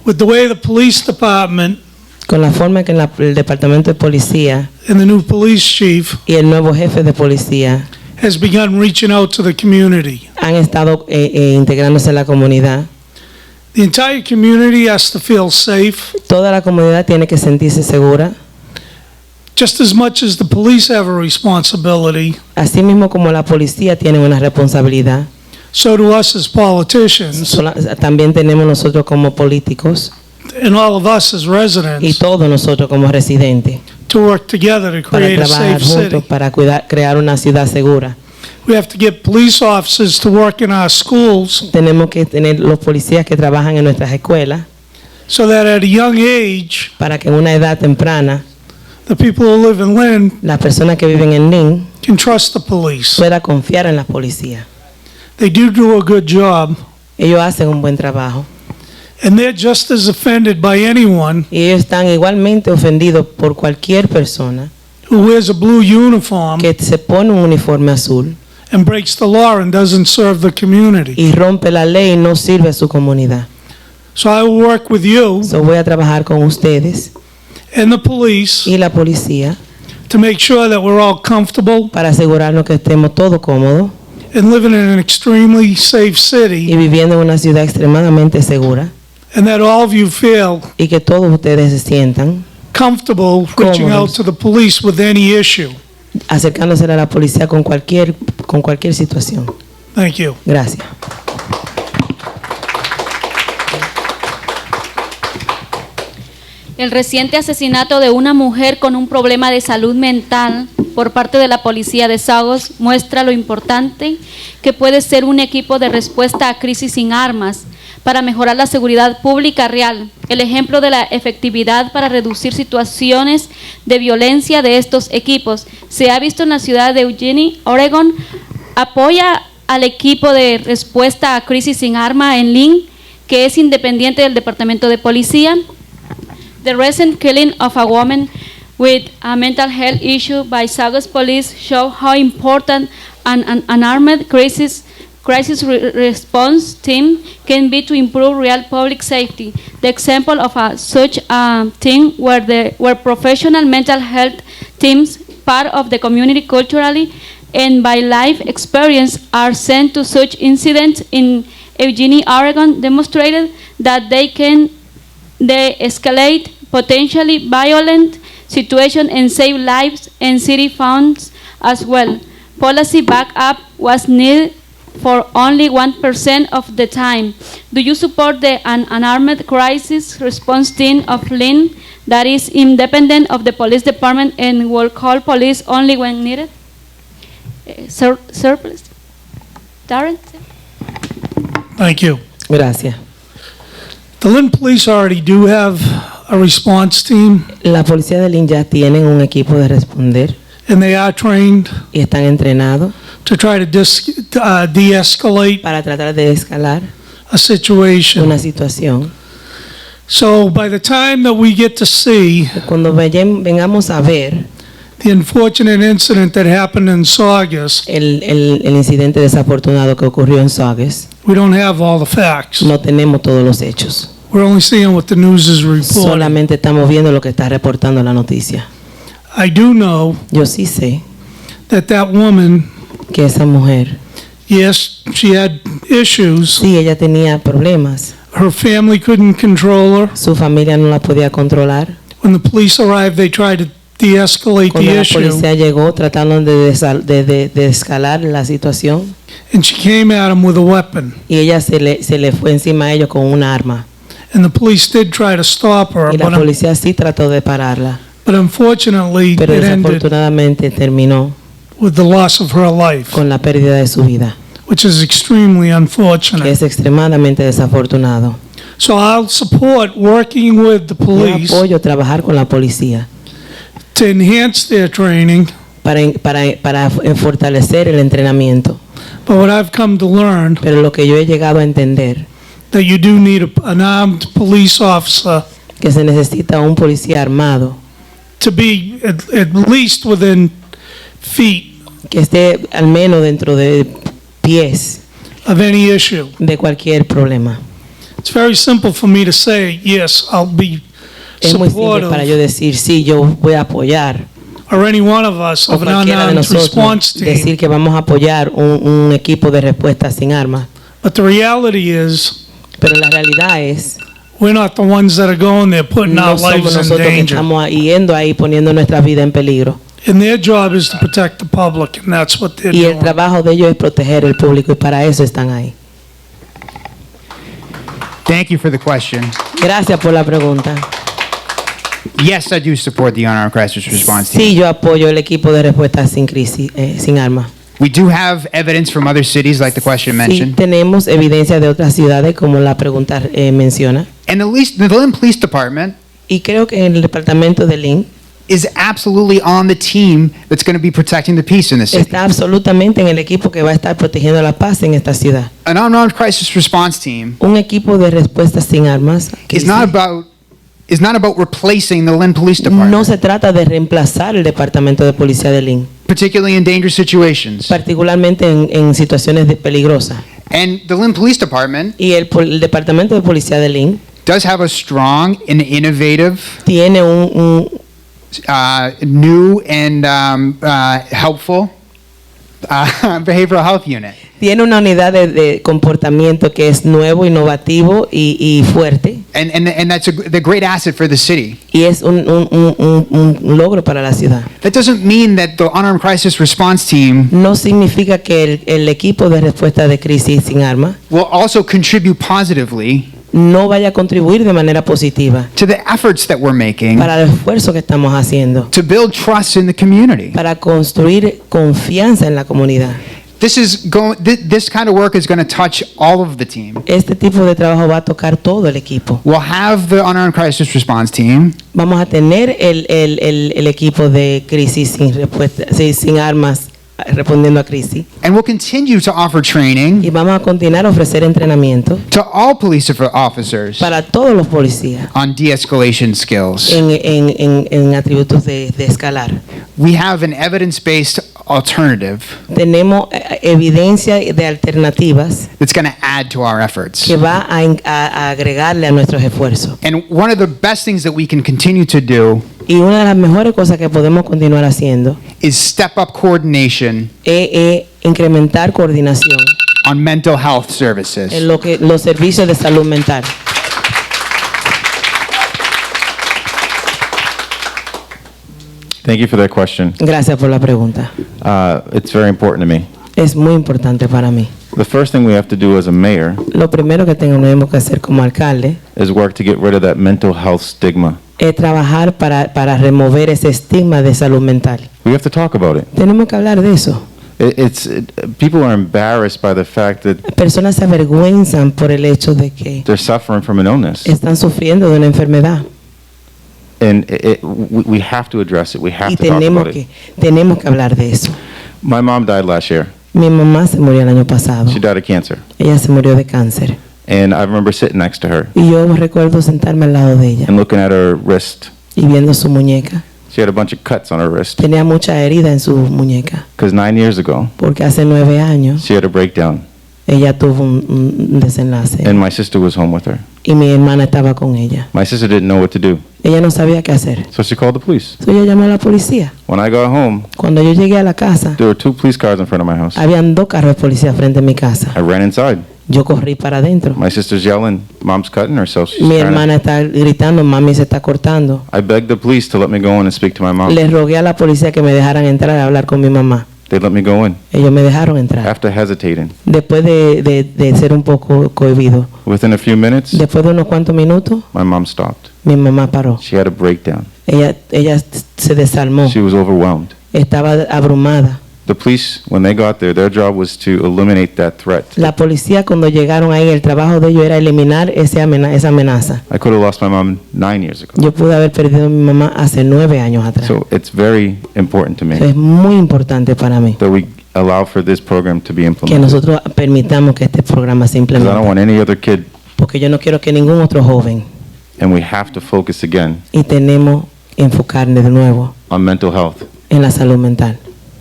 with the way the police department con la forma que el departamento de policía and the new police chief y el nuevo jefe de policía has begun reaching out to the community. han estado integrándose a la comunidad. The entire community has to feel safe, Toda la comunidad tiene que sentirse segura, just as much as the police have a responsibility, así mismo como la policía tiene una responsabilidad. so do us as politicians, También tenemos nosotros como políticos and all of us as y residents, todos nosotros como residentes to work together to para create a trabajar safe juntos city. para crear una ciudad segura. We have to get police officers to work in our schools Tenemos que tener los policías que trabajan en nuestras escuelas so that at a young age, para que en una edad temprana the people who live in Lynn las personas que viven en Lynn can trust the police. puedan confiar en la policía. They do a good job, Ellos hacen un buen trabajo and they're just as offended by anyone y ellos están igualmente ofendidos por cualquier persona who wears a blue uniform que se pone un uniforme azul and breaks the law and doesn't serve the community. y rompe la ley y no sirve a su comunidad. So I will work with you So voy a trabajar con ustedes and the police y la policía to make sure that we're all comfortable para asegurarnos que estemos todos cómodos and living in an extremely safe y city, viviendo en una ciudad extremadamente segura and that all of you feel y que todos ustedes se sientan comfortable reaching out to the police with any issue. acercándose a la policía con cualquier situación. Thank you. Gracias. El reciente asesinato de una mujer con un problema de salud mental por parte de la policía de Saugus muestra lo importante que puede ser un equipo de respuesta a crisis sin armas para mejorar la seguridad pública real. El ejemplo de la efectividad para reducir situaciones de violencia de estos equipos se ha visto en la ciudad de Eugene, Oregon. Apoya al equipo de respuesta a crisis sin arma en Lynn, que es independiente del departamento de policía. The recent killing of a woman with a mental health issue by Saugus police show how important an armed crisis response team can be to improve real public safety. The example of such a team where professional mental health teams, part of the community culturally and by life experience, are sent to such incidents in Eugenie, Oregon, demonstrated that they can de-escalate potentially violent situations and save lives and city funds as well. Policy backup was needed for only 1% of the time. Do you support the unarmed crisis response team of Lynn that is independent of the police department and will call police only when needed? Sir, please. Darren? Thank you. Gracias. The Lynn Police already do have a response team, La policía de Lynn ya tienen un equipo de responder and they are trained y están entrenados to try to de-escalate para tratar de escalar a situation. una situación. So by the time that we get to see Cuando vengamos a ver the unfortunate incident that happened in Saugus, el incidente desafortunado que ocurrió en Saugus, we don't have all the facts. no tenemos todos los hechos. We're only seeing what the news is reporting. Solamente estamos viendo lo que está reportando la noticia. I do know Yo sí sé that woman, que esa mujer, yes, she had issues. sí, ella tenía problemas. Her family couldn't control her. Su familia no la podía controlar. When the police arrived, they tried to de-escalate Cuando the la issue, policía llegó tratando de escalar la situación, and she came at him with a weapon. y ella se le fue encima a ellos con una arma. And the police did try to stop her, Y la policía sí trató de pararla, but unfortunately, pero it ended desafortunadamente terminó with the loss of her life, con la pérdida de su vida, which is extremely que unfortunate. es extremadamente desafortunado. So I'll support working with the Yo police apoyo trabajar con la policía to enhance their training, para fortalecer el entrenamiento. but what I've come to learn, Pero lo que yo he llegado a entender, that you do need an armed police officer que se necesita un policía armado, to be at least within feet que esté al menos dentro de pies of any issue. de cualquier problema. It's very simple for me to say, yes, I'll be Es muy simple para yo supportive, decir, sí, yo voy a apoyar, or any one of us, o of an cualquiera de unarmed nosotros response team. decir que vamos a apoyar un equipo de respuesta sin armas. But the reality is, Pero la realidad es, we're not the ones that are going there putting no our somos lives in nosotros que danger. estamos yendo ahí poniendo nuestra vida en peligro. And their job is to protect the public, and that's what they're Y el doing. trabajo de ellos es proteger el público, y para eso están ahí. Thank you for the question. Gracias por la pregunta. Yes, I do support the unarmed crisis response team. Sí, yo apoyo el equipo de respuesta sin crisis, sin armas. We do have evidence from other cities, like the question Sí, mentioned. tenemos evidencia de otras ciudades, como la pregunta menciona. And the Lynn Police Department Y creo que el departamento de Lynn is absolutely on the team that's going to be protecting the peace in the city. está absolutamente en el equipo que va a estar protegiendo la paz en esta ciudad. An unarmed crisis response team Un equipo de respuesta sin armas is not about replacing the Lynn Police Department, no se trata de reemplazar el departamento de policía de Lynn, particularly in dangerous situations. particularmente en situaciones peligrosas. And the Lynn Police Department Y el departamento de policía de Lynn does have a strong and innovative, tiene un new and helpful behavioral health unit. tiene una unidad de comportamiento que es nuevo, innovativo y fuerte, And that's the great asset for the city. y es un logro para la ciudad. That doesn't mean that the unarmed crisis response team No significa que el equipo de respuesta de crisis sin armas will also contribute positively no vaya a contribuir de manera positiva to the efforts that we're making para el esfuerzo que estamos haciendo to build trust in the community. para construir confianza en la comunidad. This kind of work is going to touch all of the team. Este tipo de trabajo va a tocar todo el equipo. We'll have the unarmed crisis response team. Vamos a tener el equipo de crisis sin respuesta, sin armas respondiendo a crisis, And we'll continue to offer training y vamos a continuar a ofrecer entrenamiento to all police officers para todos los policías on de-escalation skills. en atributos de escalar. We have an evidence-based alternative Tenemos evidencia de alternativas that's going to add to our efforts. que va a agregarle a nuestros esfuerzos. And one of the best things that we can continue to do Y una de las mejores cosas que podemos continuar haciendo is step up coordination es incrementar coordinación on mental health services. En los servicios de salud mental. Thank you for that question. Gracias por la pregunta. It's very important to me. Es muy importante para mí. The first thing we have to do as a mayor Lo primero que tenemos que hacer como alcalde is work to get rid of that mental health stigma. es trabajar para remover ese estigma de salud mental. We have to talk about it. Tenemos que hablar de eso. People are embarrassed by the fact that Personas se avergüenzan por el hecho de que they're suffering from an illness. están sufriendo de una enfermedad. And we have to address it. We have Y to talk about it. tenemos que hablar de eso. My mom died last year. Mi mamá se murió el año pasado. She died of cancer. Ella se murió de cáncer. And I remember sitting next to her Y yo recuerdo sentarme al lado de ella and looking at her wrist. y viendo su muñeca. She had a bunch of cuts on her wrist Tenía mucha herida en su muñeca. because 9 years ago, Porque hace 9 años she had a breakdown ella tuvo un desenlace. and my sister was home with her. Y mi hermana estaba con ella. My sister didn't know what to do, Ella no sabía qué hacer. so she called the police. Entonces ella llamó a la policía. When I got home, Cuando yo llegué a la casa, there were 2 police cars in front of my house. habían 2 carros de policía frente a mi casa. I ran inside. Yo corrí para adentro. My sister's yelling, Mom's cutting herself. She's Mi trying to-" hermana está gritando, mami se está cortando. I begged the police to let me go in and speak to my mom. Le rogué a la policía que me dejaran entrar a hablar con mi mamá. They let me go in Ellos me dejaron entrar. after hesitating. Después de ser un poco cohibido. Within a few minutes, Después de unos cuantos minutos, my mom stopped. mi mamá paró. She had a breakdown. Ella se desarmó. She was overwhelmed. Estaba abrumada. The police, when they got there, their job was to eliminate that threat. La policía cuando llegaron ahí, el trabajo de ellos era eliminar esa amenaza. I could have lost my mom 9 years ago. Yo pude haber perdido a mi mamá hace 9 años atrás. So it's very important to me Es muy importante para mí that we allow for this program to be que implemented. nosotros permitamos que este programa se Because I don't implemente. want any other kid, Porque yo no quiero que ningún otro joven, and we have to focus again y tenemos que enfocarnos de nuevo on mental health en la salud mental,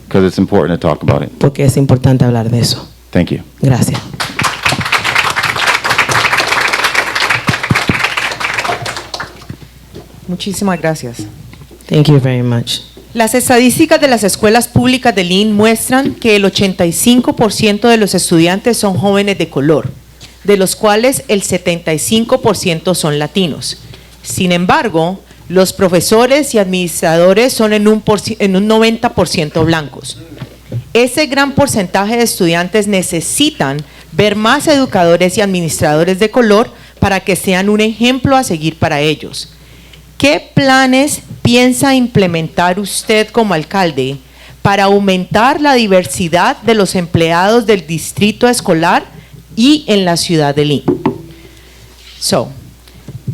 because it's important to talk about it. porque es importante hablar de eso. Thank you. Gracias. Muchísimas gracias. Thank you very much. Las estadísticas de las escuelas públicas de Lynn muestran que el 85% de los estudiantes son jóvenes de color, de los cuales el 75% son latinos. Sin embargo, los profesores y administradores son en un 90% blancos. Ese gran porcentaje de estudiantes necesitan ver más educadores y administradores de color para que sean un ejemplo a seguir para ellos. ¿Qué planes piensa implementar usted como alcalde para aumentar la diversidad de los empleados del distrito escolar y en la ciudad de Lynn? So,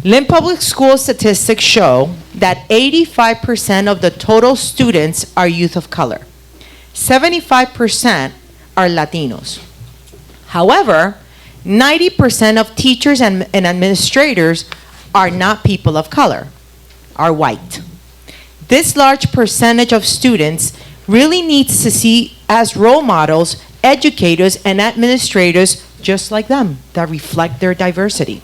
Lynn Public School statistics show that 85% of the total students are youth of color. 75% are Latinos. However, 90% of teachers and administrators are not people of color, are white. This large percentage of students really needs to see as role models educators and administrators just like them that reflect their diversity.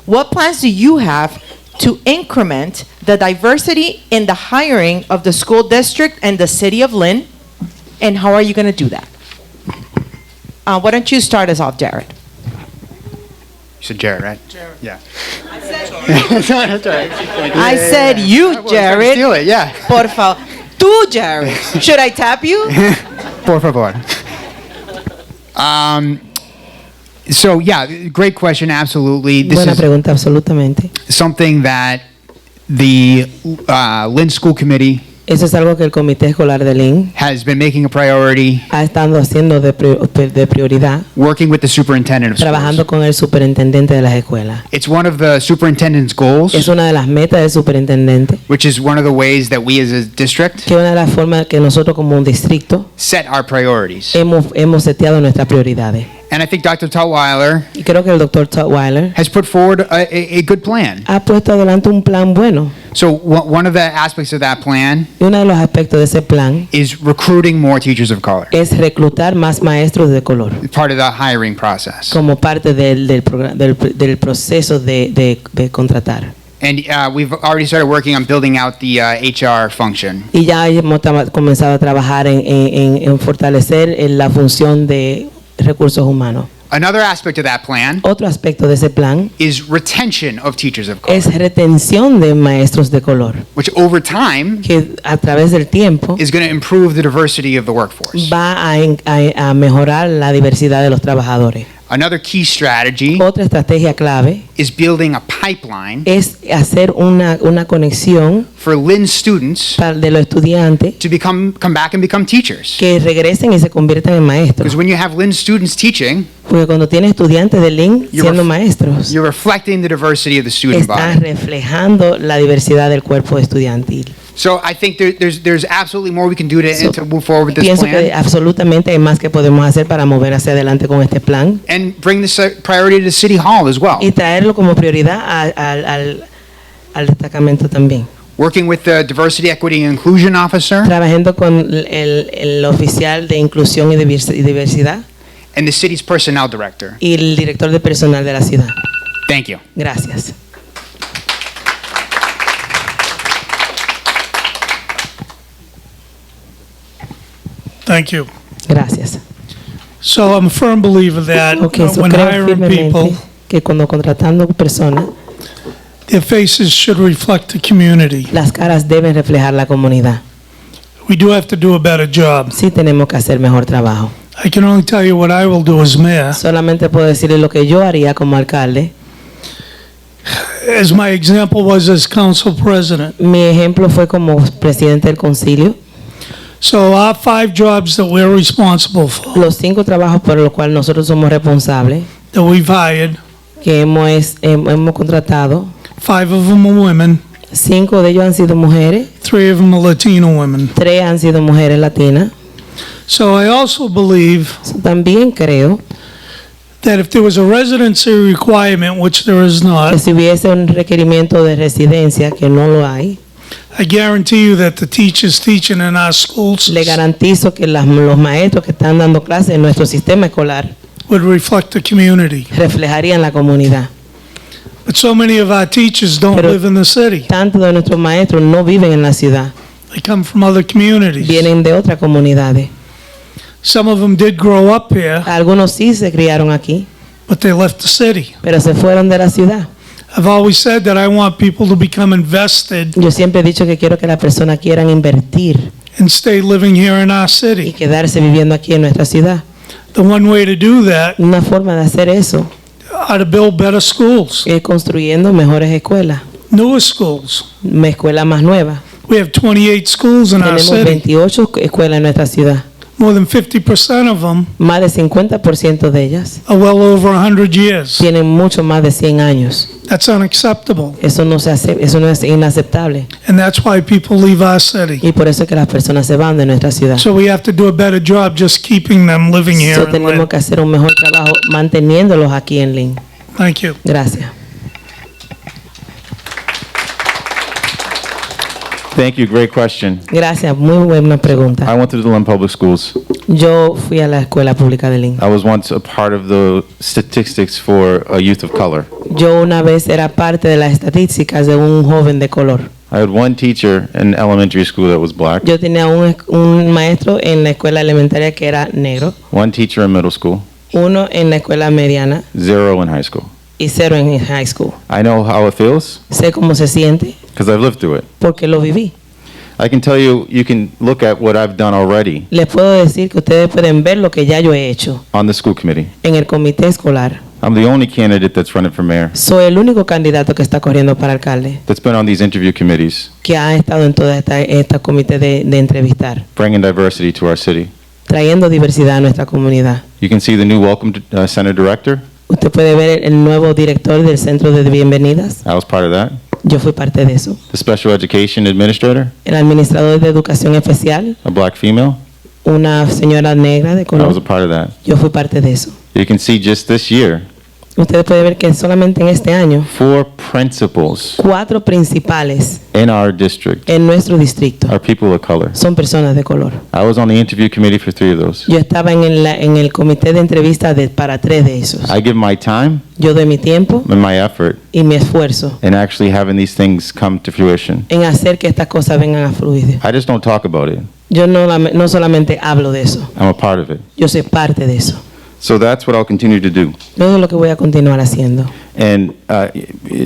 What plans do you have to increment the diversity in the hiring of the school district and the city of Lynn? And how are you going to do that? Why don't you start us off, Jared? You said Jared, right? Jared. Yeah. I said you, Jared. Steal it, yeah. Por favor. Tú, Jared. Should I tap you? Por favor. So yeah, great question. Absolutely, this Buena is pregunta, absolutamente. something that the Lynn School Committee Eso es algo que el Comité Escolar de Lynn has been making a priority, ha estado haciendo de prioridad, working with the superintendent of trabajando schools. con el superintendente de las escuelas. It's one of the superintendent's Es goals, una de las metas del superintendente, which is one of the ways that we as a district que es una de las formas que nosotros como un distrito set our priorities. hemos seteado nuestras prioridades. And I think Dr. Tutwiler Y creo que el doctor Tutwiler has put forward a good plan. ha puesto adelante un plan bueno. So one of the aspects of that plan Y uno de los aspectos de ese plan is recruiting more teachers of color, es reclutar más maestros de color part of the hiring process. como parte del proceso de contratar. And we've already started working on building out the HR function. Y ya hemos comenzado a trabajar en fortalecer la función de recursos humanos. Another aspect of that plan Otro aspecto de ese plan is retention of teachers of color, es retención de maestros de color, which over time que a través del tiempo is going to improve the diversity of the workforce. va a mejorar la diversidad de los trabajadores. Another key strategy Otra estrategia clave is building a pipeline es hacer una conexión for Lynn students de los estudiantes to come back and become teachers. que regresen y se conviertan en maestros. Because when you have Lynn students teaching, Porque cuando tienes estudiantes de Lynn siendo maestros, you're reflecting the diversity of the student estás body. reflejando la diversidad del cuerpo estudiantil. So I think there's absolutely more we can do to move forward with this Pienso que plan absolutamente hay más que podemos hacer para mover hacia adelante con este plan and bring this priority to City Hall as well. y traerlo como prioridad al destacamento también. Working with the Diversity, Equity, and Inclusion Officer Trabajando con el oficial de inclusión y diversidad and the city's Personnel Director. y el director de personal de la ciudad. Thank you. Gracias. Thank you. Gracias. So I'm a firm believer that Okay, so when creo hiring firmemente people, que cuando contratando personas, their faces should reflect the community. las caras deben reflejar la comunidad. We do have to do a better job. Sí tenemos que hacer mejor trabajo. I can only tell you what I will do as mayor. Solamente puedo decirle lo que yo haría como alcalde. As my example was as council president. Mi ejemplo fue como presidente del concilio. So our 5 jobs that we're responsible for, Los 5 trabajos por los cuales nosotros somos responsables, that we've hired, que hemos contratado, 5 of them are women, 5 de ellos han sido mujeres, 3 of them are Latino women. 3 han sido mujeres latinas. So I also believe También creo that if there was a residency requirement, which there is que not, si hubiese un requerimiento de residencia, que no lo hay, I guarantee you that the teachers teaching in our schools le garantizo que los maestros que están dando clases en nuestro sistema escolar would reflect the community. reflejarían la comunidad. But so many of our teachers don't Pero live in the city. Tantos de nuestros maestros no viven en la ciudad, They come from other communities. vienen de otras comunidades. Some of them did grow up here, Algunos sí se criaron aquí, but they left the city. pero se fueron de la ciudad. I've always said that I want people to become invested Yo siempre he dicho que quiero que las personas quieran invertir and stay living here in our y city. quedarse viviendo aquí en nuestra ciudad. The one way to do that Una forma de hacer eso are to build better schools, es construyendo mejores escuelas, newer schools. escuelas más nuevas. We have 28 schools in our Tenemos city. 28 escuelas en nuestra ciudad. More than 50% of them Más de 50% de ellas are well over 100 years. tienen mucho más de 100 años. That's unacceptable. Eso no es inaceptable. And that's why people leave our city. Y por eso es que las personas se van de nuestra ciudad. So we have to do a better job just keeping them living here. So in tenemos Lynn. que hacer un mejor trabajo manteniéndolos aquí en Lynn. Thank you. Gracias. Thank you. Great question. Gracias, muy buena I pregunta. went to the Lynn Public Schools. Yo fui a la escuela pública de Lynn. I was once a part of the statistics for a youth of color. Yo una vez era parte de las estadísticas de un joven de color. I had one teacher in elementary school that was black, Yo tenía un maestro en la escuela elementaria que era negro, one teacher in middle school, uno en la escuela mediana 0 in high school. y 0 en high school. I know how it feels Sé cómo se siente because I've lived through it. porque lo viví. I can tell you, you can look at what I've done already Les puedo decir que ustedes pueden ver lo que ya yo he hecho on the school committee. en el comité escolar. I'm the only candidate that's running for mayor Soy el único candidato que está corriendo para alcalde, that's been on these interview committees, que ha estado en toda esta comité de entrevistar, bringing diversity to our city. trayendo diversidad a nuestra comunidad. You can see the new Welcome Center director. Usted puede ver el nuevo director del Centro de Bienvenidas. I was part of that. Yo fui parte de eso. The special education administrator, El administrador de educación especial, a black female. una señora negra de I was a color. part of that. Yo fui parte de eso. You can see just this year, Ustedes pueden ver que solamente en este año, 4 principals 4 principales in our district en nuestro distrito are people of color. son personas de color. I was on the interview committee for 3 of those. Yo estaba en el comité de entrevista para 3 de esos. I give my time Yo doy mi tiempo and my effort y mi esfuerzo in actually having these things come to fruition. en hacer que estas cosas vengan a fluir. I just don't talk about it. Yo no solamente hablo de eso, I'm a part of it. yo soy parte de eso. So that's what I'll continue to do. Eso es lo que voy a continuar haciendo. And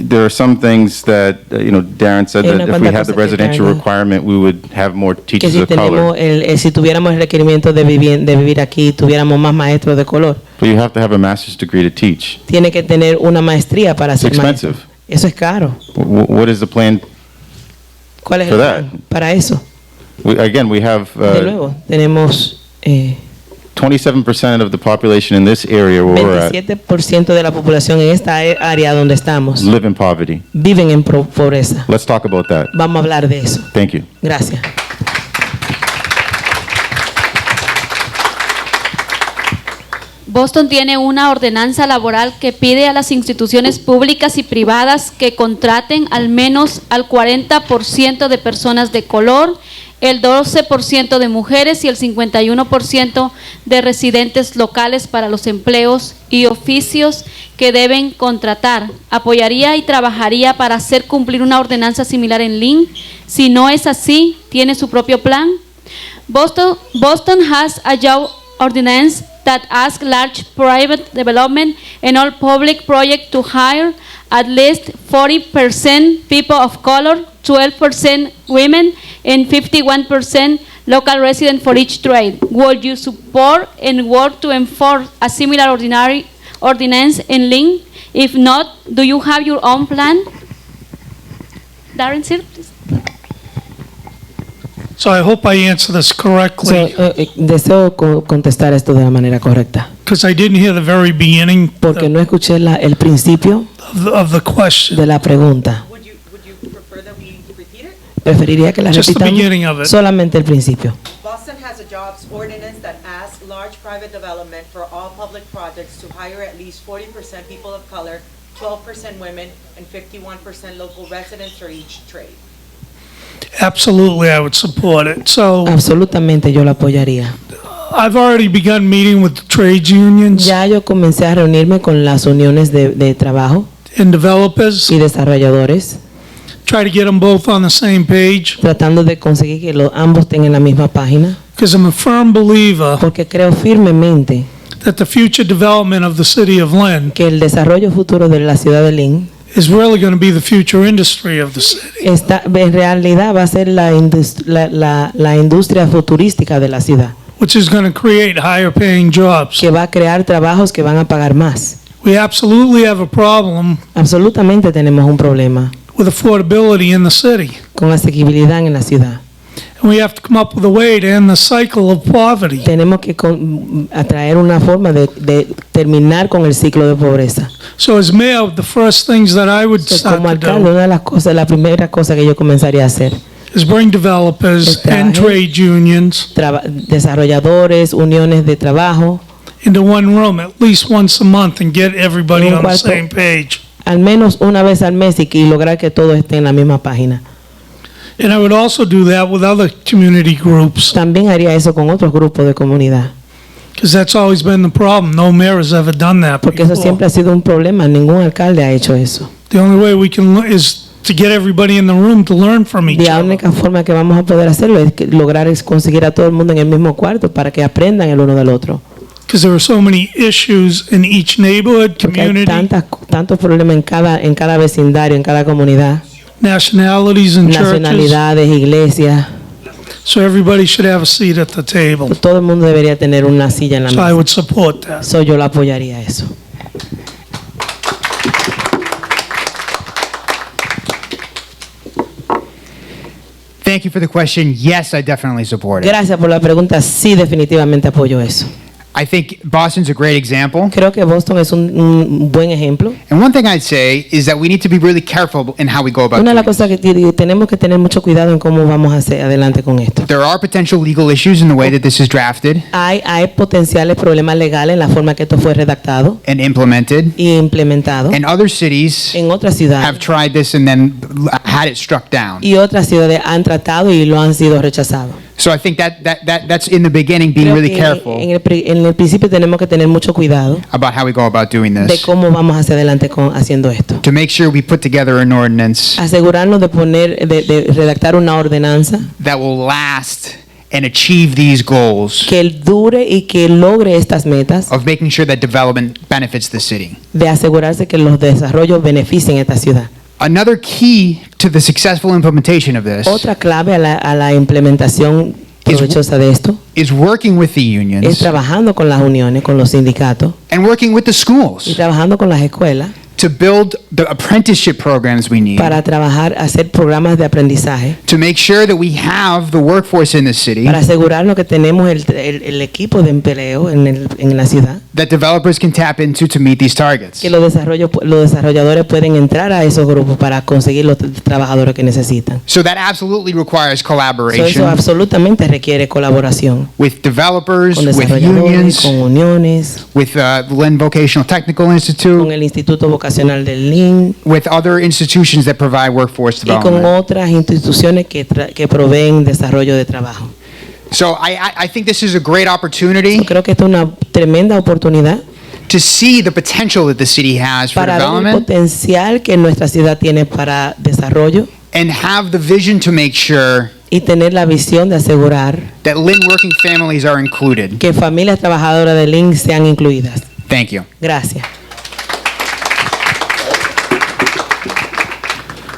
there are some things that, Darren said that if we had the residential requirement, we would have more Que teachers si of color. si tuviéramos el requerimiento de vivir aquí, tuviéramos más maestros de color. But you have to have a master's degree to teach. Tiene que tener una maestría para It's ser maestro. expensive. Eso es caro. What is the plan? ¿Cuál es For el that. plan para eso? We have De nuevo, tenemos 27% of the population in this area where we're at 27% de la población en esta área donde estamos live in poverty. viven en pobreza. Let's talk about that. Vamos a hablar de eso. Thank you. Gracias. Boston tiene una ordenanza laboral que pide a las instituciones públicas y privadas que contraten al menos al 40% de personas de color, el 12% de mujeres y el 51% de residentes locales para los empleos y oficios que deben contratar. ¿Apoyaría y trabajaría para hacer cumplir una ordenanza similar en Lynn? Si no es así, ¿tiene su propio plan? Boston has a job ordinance that asks large private development and all public projects to hire at least 40% people of color, 12% women, and 51% local residents for each trade. Would you support and work to enforce a similar ordinance in Lynn? If not, do you have your own plan? Darren Seer, please. So I hope I answer this correctly, Deseo contestar esto de la manera correcta, because I didn't hear the very beginning porque no escuché el principio of the question. de la pregunta. Would you prefer that we repeat it? Preferiría que la Just the beginning of repitamos it. solamente el principio. Boston has a jobs ordinance that asks large private development for all public projects to hire at least 40% people of color, 12% women, and 51% local residents for each trade. Absolutely, I would support it. So Absolutamente yo la apoyaría. I've already begun meeting with the trades unions Ya yo comencé a reunirme con las uniones de trabajo and developers, y desarrolladores, try to get them both on the same page, tratando de conseguir que ambos tengan la misma página, because I'm a firm believer porque creo firmemente that the future development of the city of Lynn que el desarrollo futuro de la ciudad de Lynn is really going to be the future industry of the city. en realidad va a ser la industria futurística de la ciudad, Which is going to create higher paying jobs. que va a crear trabajos que van a pagar más. We absolutely have a problem Absolutamente tenemos un problema with affordability in the city. con asequibilidad en la ciudad. And we have to come up with a way to end the cycle of poverty. Tenemos que atraer una forma de terminar con el ciclo de pobreza. So as mayor, the first things that I would start Como to alcalde, do una de las cosas, la primera cosa que yo comenzaría a hacer, is bring developers and trade unions desarrolladores, uniones de trabajo, into one room at least once a month and get everybody En un on the cuarto. same page. al menos una vez al mes y lograr que todos estén en la misma página. And I would also do that with other community groups, También haría eso con otros grupos de comunidad, because that's always been the problem. No mayor has ever done that porque eso before. siempre ha sido un problema. Ningún alcalde ha hecho eso. The only way we can is to get everybody in the room to learn from each La other. única forma que vamos a poder hacerlo es lograr conseguir a todo el mundo en el mismo cuarto para que aprendan el uno del otro. Because there are so many issues in each neighborhood, Porque hay community, tantos problemas en cada vecindario, en cada comunidad, nationalities and churches. nacionalidades, iglesias. So everybody should have a seat at the table. Todo el mundo debería tener una silla en la So I mesa. would support that. So yo la apoyaría eso. Thank you for the question. Yes, I definitely support it. Gracias por la pregunta. Sí, definitivamente apoyo eso. I think Boston's a great example. Creo que Boston es un buen ejemplo. And one thing I'd say is that we need to be really careful in how we go about Una de las doing cosas que tenemos que tener mucho cuidado en cómo vamos a hacer adelante con esto. this. There are potential legal issues in the way that this is drafted Hay potenciales problemas legales en la forma que esto fue redactado and implemented. y implementado And other cities en otras have ciudades. tried this and then had it struck down. Y otras ciudades han tratado y lo han sido rechazados. So I think that's in the beginning being Creo really que careful en el principio tenemos que tener mucho cuidado about how we go about doing de this cómo vamos hacia adelante haciendo esto. to make sure we put together an ordinance Asegurarnos de redactar una ordenanza that will last and achieve these goals que él dure y que logre estas metas of making sure that development benefits the city. de asegurarse que los desarrollos beneficien esta ciudad. Another key to the successful implementation of this Otra clave a la implementación provechosa de esto is working with the es unions trabajando con las uniones, con los sindicatos and working with the y schools trabajando con las escuelas to build the apprenticeship programs we need para trabajar, hacer programas de aprendizaje, to make sure that we have the workforce in the city para asegurarnos que tenemos el equipo de empleo en la ciudad, that developers can tap into to meet these targets. que los desarrolladores pueden entrar a esos grupos para conseguir los trabajadores que necesitan. So that absolutely requires Eso collaboration absolutamente requiere colaboración with developers, con with desarrolladores, unions, con uniones, with the Lynn Vocational Technical con Institute, el Instituto Vocacional del LIN with other institutions that provide workforce y con development. otras instituciones que proveen desarrollo de trabajo. So I think this is a great opportunity Yo creo que esta es una tremenda oportunidad to see the potential that the city has for para ver el development potencial que nuestra ciudad tiene para desarrollo and have the vision to make sure y tener la visión de asegurar that Lynn working families are included. que familias trabajadoras de LIN sean incluidas. Thank you. Gracias.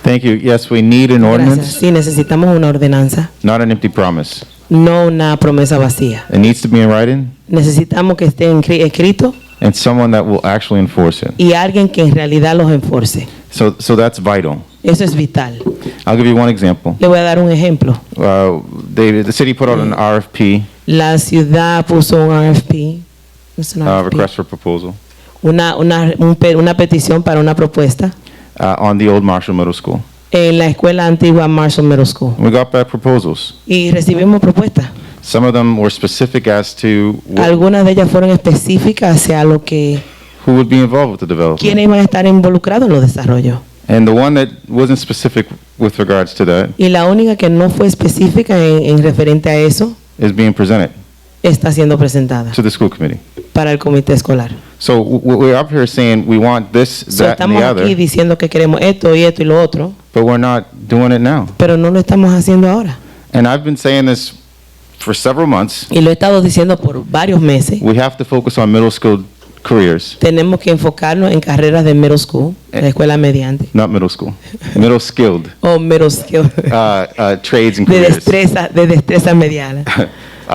Thank you. Yes, we need an Gracias. ordinance, Sí, necesitamos una ordenanza, not an empty promise. no una promesa vacía. It needs to be in writing Necesitamos que esté escrito and someone that will actually enforce it. y alguien que en realidad los enforce. So that's vital. Eso es vital. I'll give you one example. Le voy a dar un ejemplo. The city put out an RFP, La ciudad puso un RFP, ¿es un RFP? request for proposal, una petición para una propuesta on the old Marshall Middle School. en la escuela antigua Marshall Middle School. We got back proposals. Y recibimos propuestas. Some of them were specific as to Algunas de ellas fueron específicas hacia lo que who would be involved with the development. quiénes iban a estar involucrados en los desarrollos. And the one that wasn't specific with regards to that Y la única que no fue específica en referente a eso is being presented está siendo presentada to the school committee. para el comité escolar. So we're up here saying we want this, So, that, and estamos the aquí other, diciendo que queremos esto y esto y lo otro, but we're not doing it now. pero no lo estamos haciendo ahora. And I've been saying this for several months. Y lo he estado diciendo por varios meses. We have to focus on middle school careers, Tenemos que enfocarnos en carreras de middle school, la escuela mediante, not middle school, middle skilled o middle skill, trades and de careers. destreza mediana,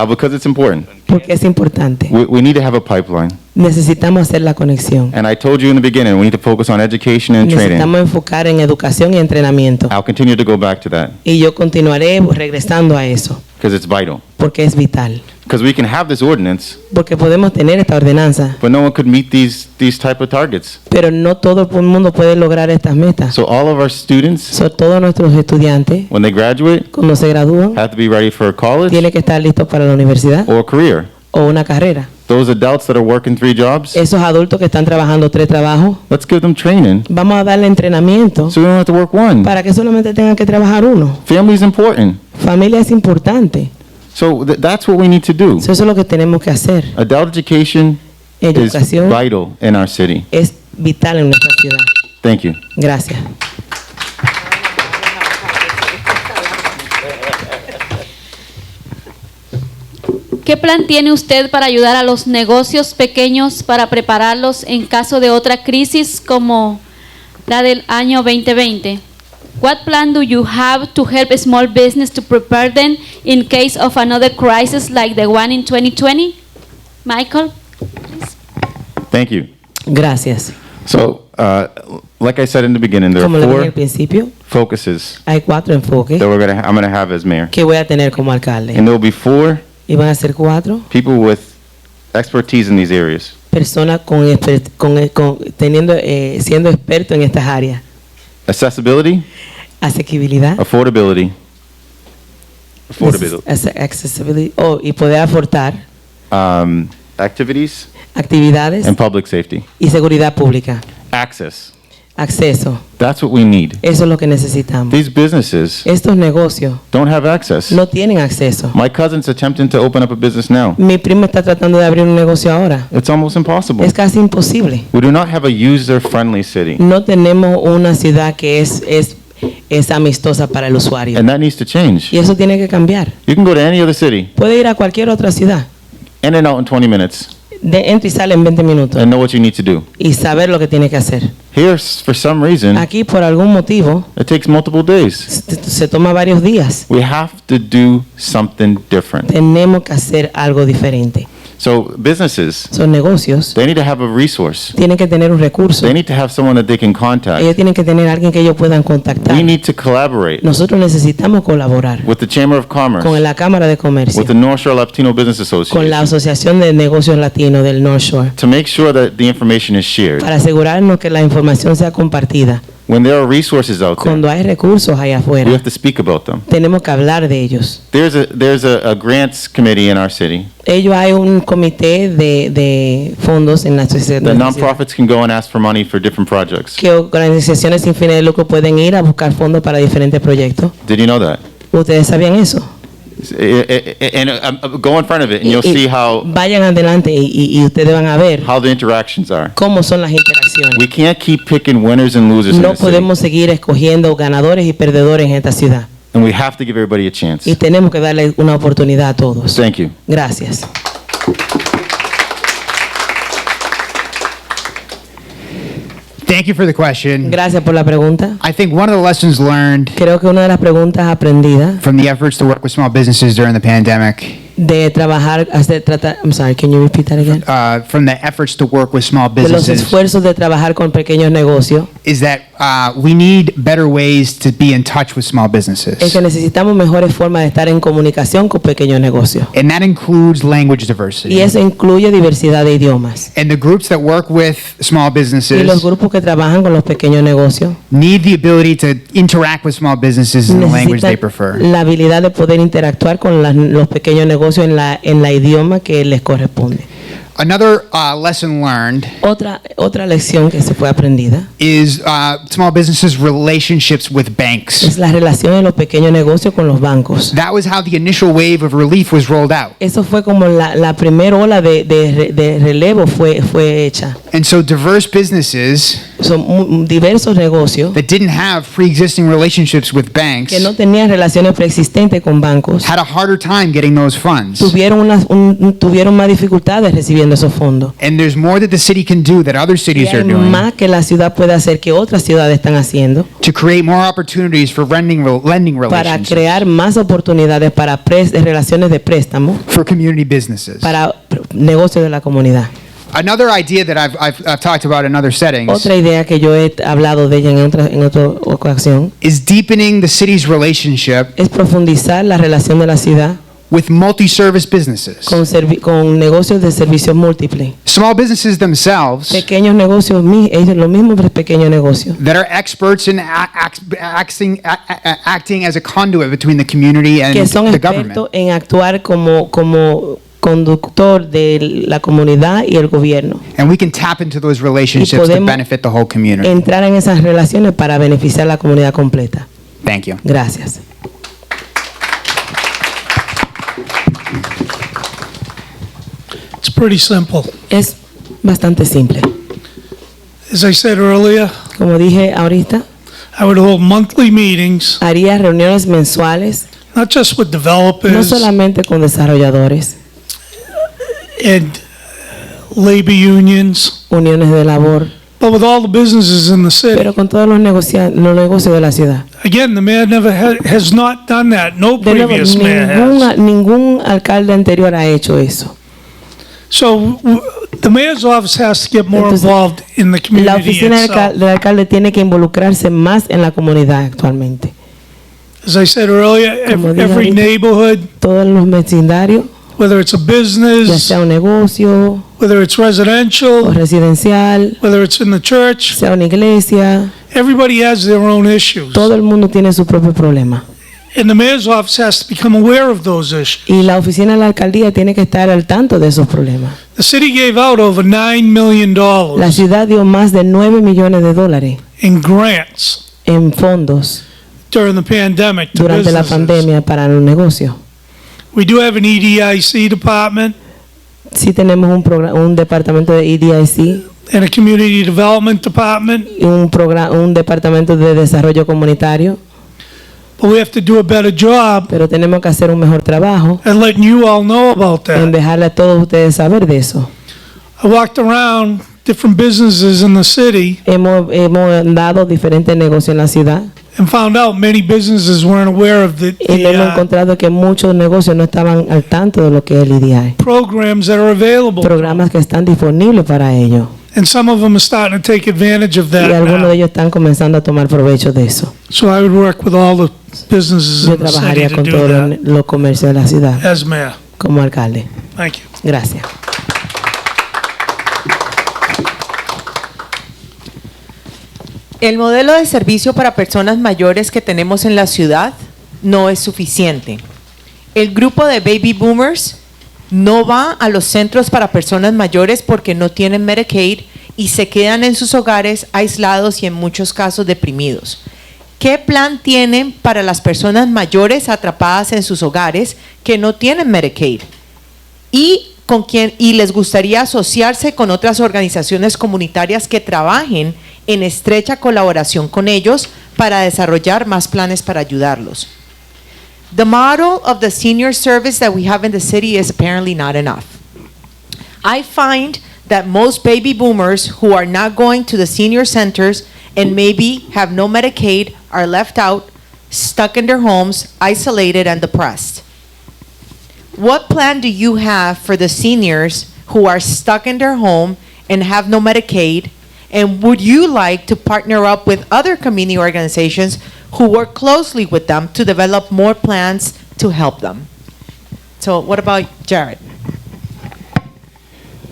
Because it's important. porque es importante. We need to have a pipeline. Necesitamos hacer la conexión. And I told you in the beginning, we need to focus on education and training. Necesitamos enfocar en educación y entrenamiento. I'll continue to go back to that Y yo continuaré regresando a eso, because it's vital. porque es vital. Because we can have this ordinance, Porque podemos tener esta ordenanza, but no one could meet these type of targets. pero no todo el mundo puede lograr estas metas. So all of our students, Todos nuestros estudiantes, when they graduate, cuando se gradúan, have to be ready for college tienen que estar listos para la universidad or a career. o una carrera. Those adults that are working 3 jobs, Esos adultos que están trabajando 3 trabajos, let's give them training vamos a darle entrenamiento so we don't have to work one. para que solamente tengan que trabajar uno. Family is important. Familia es importante. So that's what we need to do. Eso es lo que tenemos que hacer. Adult education is Educación vital in our city. es vital en nuestra ciudad. Thank you. Gracias. ¿Qué plan tiene usted para ayudar a los negocios pequeños para prepararlos en caso de otra crisis como la del año 2020? What plan do you have to help small business to prepare them in case of another crisis like the one in 2020? Michael, please. Thank you. Gracias. So, like I said in the beginning, there Como are le dije 4 al principio, focuses hay 4 enfoques that I'm going to have as mayor. que voy a tener como alcalde. And there will be 4 Y van a ser 4 people with expertise in these areas. personas siendo expertos en estas áreas. Accessibility, Asequibilidad, affordability, accessibility, y poder aportar activities, actividades and public safety. y seguridad pública. Access. Acceso, That's what we need. eso es lo que necesitamos. These businesses Estos negocios don't have access. no tienen acceso. My cousin's attempting to open up a business now. Mi primo está tratando de abrir un negocio ahora. It's almost impossible. Es casi imposible. We do not have a user-friendly city. No tenemos una ciudad que es es amistosa para el usuario. And that needs to change. Y eso tiene que cambiar. You can go to any other city, Puede ir a cualquier otra ciudad, in and out in 20 minutes, entra y sale en 20 minutos and know what you need to do. y saber lo que tiene que hacer. Here, for some reason, Aquí, por algún motivo, it takes multiple days. se toma varios días. We have to do something different. Tenemos que hacer algo diferente. So businesses, Son negocios, they need to have a resource. tienen que tener un recurso. They need to have someone that they can contact. Ellos tienen que tener a alguien que ellos puedan contactar. We need to collaborate Nosotros necesitamos colaborar with the Chamber of Commerce, con la Cámara de Comercio, with the North Shore Latino Business con la Association, Asociación de Negocios Latinos del North Shore, to make sure that the information is shared. para asegurarnos que la información sea compartida. When there are resources out there, Cuando hay recursos allá we afuera, have to speak about them. tenemos que hablar de ellos. There's a grants committee in our city Hay un comité de fondos en la sociedad. that nonprofits can go and ask for money for different projects. Que organizaciones sin fines de lucro pueden ir a buscar fondos para diferentes proyectos. Did you know that? ¿Ustedes sabían eso? And go in front of it and you'll Y see how vayan adelante y ustedes van a ver the interactions are. cómo son las interacciones. We can't keep picking winners and losers in No the city, podemos seguir escogiendo ganadores y perdedores en esta ciudad. and we have to give everybody a chance. Y tenemos que darle una oportunidad a todos. Thank you. Gracias. Thank you for the question. Gracias por la pregunta. I think one of the lessons learned Creo que una de las preguntas aprendidas from the efforts to work with small businesses during the pandemic, de trabajar, I'm sorry, can you repeat that again? from the efforts to work with small De los businesses, esfuerzos de trabajar con pequeños negocios, is that we need better ways to be in touch with small es businesses. que necesitamos mejores formas de estar en comunicación con pequeños negocios. And that includes language Y diversity. eso incluye diversidad de idiomas. And the groups that work with small Y los businesses grupos que trabajan con los pequeños negocios need the ability to interact with small businesses in the language they necesitan prefer. la habilidad de poder interactuar con los pequeños negocios en la idioma que les corresponde. Another lesson learned Otra lección que se fue aprendida is small businesses' relationships with banks. es la relación de los pequeños negocios con los bancos. That was how the initial wave of relief was rolled out. Eso fue como la primera ola de relevo fue hecha. And so diverse businesses Son diversos negocios that didn't have pre-existing relationships with banks que no tenían relaciones preexistentes con bancos had a harder time getting those funds. tuvieron más dificultades recibiendo esos fondos. And there's more that the city can do that other Y cities are hay doing más que la ciudad puede hacer que otras ciudades están haciendo to create more opportunities for lending para relationships crear más oportunidades para relaciones de préstamo for community businesses. para negocios de la comunidad. Another idea that I've talked about in other settings Otra idea que yo he hablado de ella en otra ocasión is deepening the city's relationship es profundizar la relación de la ciudad with multi-service businesses. con negocios de servicios múltiples. Small businesses themselves Pequeños negocios, ellos los mismos pequeños negocios, that are experts in acting as a conduit between the community and que son the government. expertos en actuar como conductor de la comunidad y el gobierno. And we can tap into those relationships to podemos benefit the whole community. Entrar en esas relaciones para beneficiar a la comunidad completa. Thank you. Gracias. It's pretty simple. Es bastante simple. As I said earlier, Como dije ahorita, I would hold monthly meetings, haría reuniones mensuales, not just with no developers solamente con desarrolladores, and labor unions, uniones de labor, but with all the businesses in the city. pero con todos los negocios de la ciudad. Again, the mayor never has not done that. No De nuevo, previous mayor has. ningún alcalde anterior ha hecho eso. So the mayor's office has to get more Entonces, involved in the La community oficina itself. del alcalde tiene que involucrarse más en la comunidad actualmente. As I said earlier, Como dije every ahorita, neighborhood, Todos los vecindarios, whether it's a ya business, sea un negocio whether it's o residential, residencial, whether it's in the church, sea una iglesia, everybody has their own issues. todo el mundo tiene su propio problema. And the mayor's office has to become aware of those issues. Y la oficina de la alcaldía tiene que estar al tanto de esos problemas. The city gave out over $9 million La ciudad dio más de $9 millones in grants en fondos during the pandemic to durante la businesses. pandemia para los negocios. We do have an EDIC department Sí tenemos un departamento de EDIC and a community development department. y un departamento de desarrollo comunitario. But we have to do a better job Pero tenemos que hacer un mejor trabajo at letting you all know about en that. dejarle a todos ustedes saber de eso. I walked around different businesses in the city Hemos dado diferentes negocios en la ciudad and found out many businesses weren't aware of y hemos encontrado que muchos negocios no estaban al tanto de lo que es el IDI. programs that are available. Programas que están disponibles para ellos. And some of them are starting to take advantage of Y that algunos de now. ellos están comenzando a tomar provecho de eso. So I would work with all the businesses Yo in the city trabajaría to con do todos that los comercios de la ciudad as mayor. como alcalde. Thank you. Gracias. El modelo de servicio para personas mayores que tenemos en la ciudad no es suficiente. El grupo de baby boomers no va a los centros para personas mayores porque no tienen Medicaid y se quedan en sus hogares aislados y en muchos casos deprimidos. ¿Qué plan tienen para las personas mayores atrapadas en sus hogares que no tienen Medicaid? ¿Y les gustaría asociarse con otras organizaciones comunitarias que trabajen en estrecha colaboración con ellos para desarrollar más planes para ayudarlos? The model of the senior service that we have in the city is apparently not enough. I find that most baby boomers who are not going to the senior centers and maybe have no Medicaid are left out, stuck in their homes, isolated and depressed. What plan do you have for the seniors who are stuck in their home and have no Medicaid? And would you like to partner up with other community organizations who work closely with them to develop more plans to help them? So what about Jared?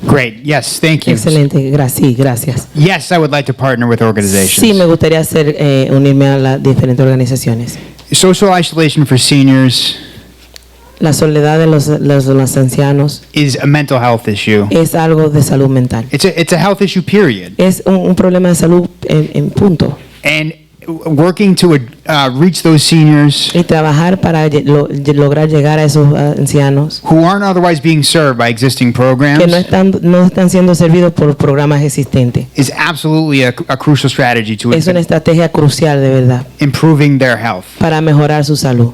Great. Yes, thank you. Excelente, gracias. Yes, I would like to partner with organizations. Sí, me gustaría unirme a las diferentes organizaciones. Social isolation for seniors La soledad de los ancianos is a mental health issue. es algo de salud mental. It's a health issue, period. Es un problema de salud en punto. And working to reach those seniors Y trabajar para lograr llegar a esos ancianos who aren't otherwise being served by existing programs que no están siendo servidos por programas existentes. is absolutely a crucial strategy to Es una estrategia crucial de verdad improving their health. para mejorar su salud.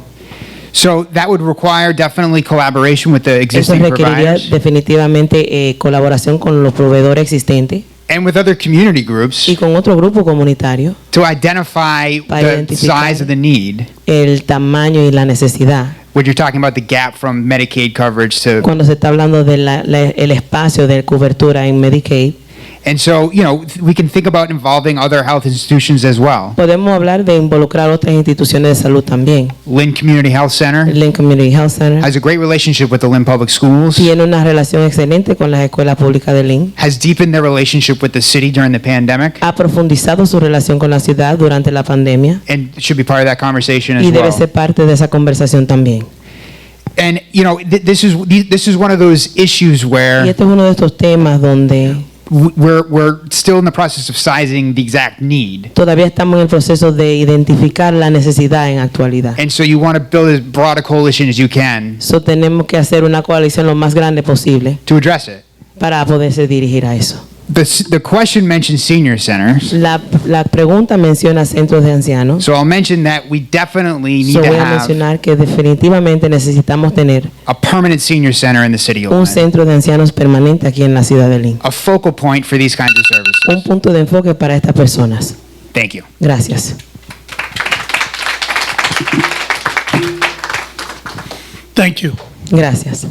So that would require definitely collaboration with the Eso existing requeriría providers definitivamente colaboración con los proveedores existentes and with other community groups y con otro grupo comunitario, to identify para the identificar size of the need. el tamaño y la necesidad. When you're talking about the gap from Medicaid coverage to, Cuando se está hablando del el espacio de cobertura en Medicaid, and so, we can think about involving other health institutions as well. podemos hablar de involucrar otras instituciones de salud también. Lynn Community Health Center El Lynn Community Health Center has a great relationship with the Lynn Public Schools, tiene una relación excelente con las escuelas públicas de Lynn. has deepened their relationship with the city during the pandemic, Ha profundizado su relación con la ciudad durante la pandemia and should be part of that conversation as y debe well. ser parte de esa conversación también. And, this is one of those issues Y where este es uno de estos temas donde we're still in the process of sizing the exact need. todavía estamos en el proceso de identificar la necesidad en actualidad. And so you want to build as broad a coalition as you can So tenemos que hacer una coalición lo más grande posible to address it. para poderse dirigir a eso. The question mentions senior centers. La pregunta menciona centros de ancianos. So I'll mention that we definitely need So to voy a have mencionar que definitivamente necesitamos tener a permanent senior center in the city of un Lynn. centro de ancianos permanente aquí en la ciudad de Lynn. A focal point for these kinds of Un services. punto de enfoque para estas personas. Thank you. Gracias. Thank you. Gracias.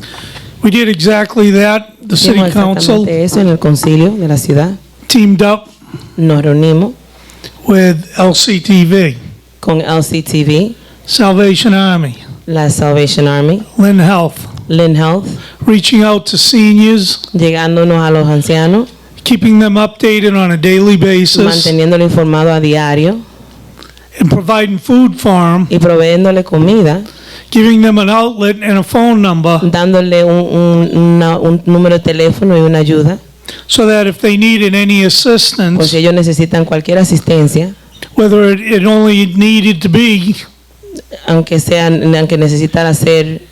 We did exactly that. The city Hicimos council exactamente eso en el concilio de la ciudad. teamed up Nos reunimos with LCTV, con LCTV, Salvation Army, la Salvation Army, Lynn Health, Lynn Health, reaching out to seniors, llegándonos a los ancianos, keeping them updated on a daily basis, manteniéndolo informado a diario and providing food for them, y proveyéndole comida, giving them an outlet and a phone number dándole un número de teléfono y una ayuda, so that if they needed any por assistance, si ellos necesitan cualquier asistencia, whether it only needed to be aunque necesitara hacer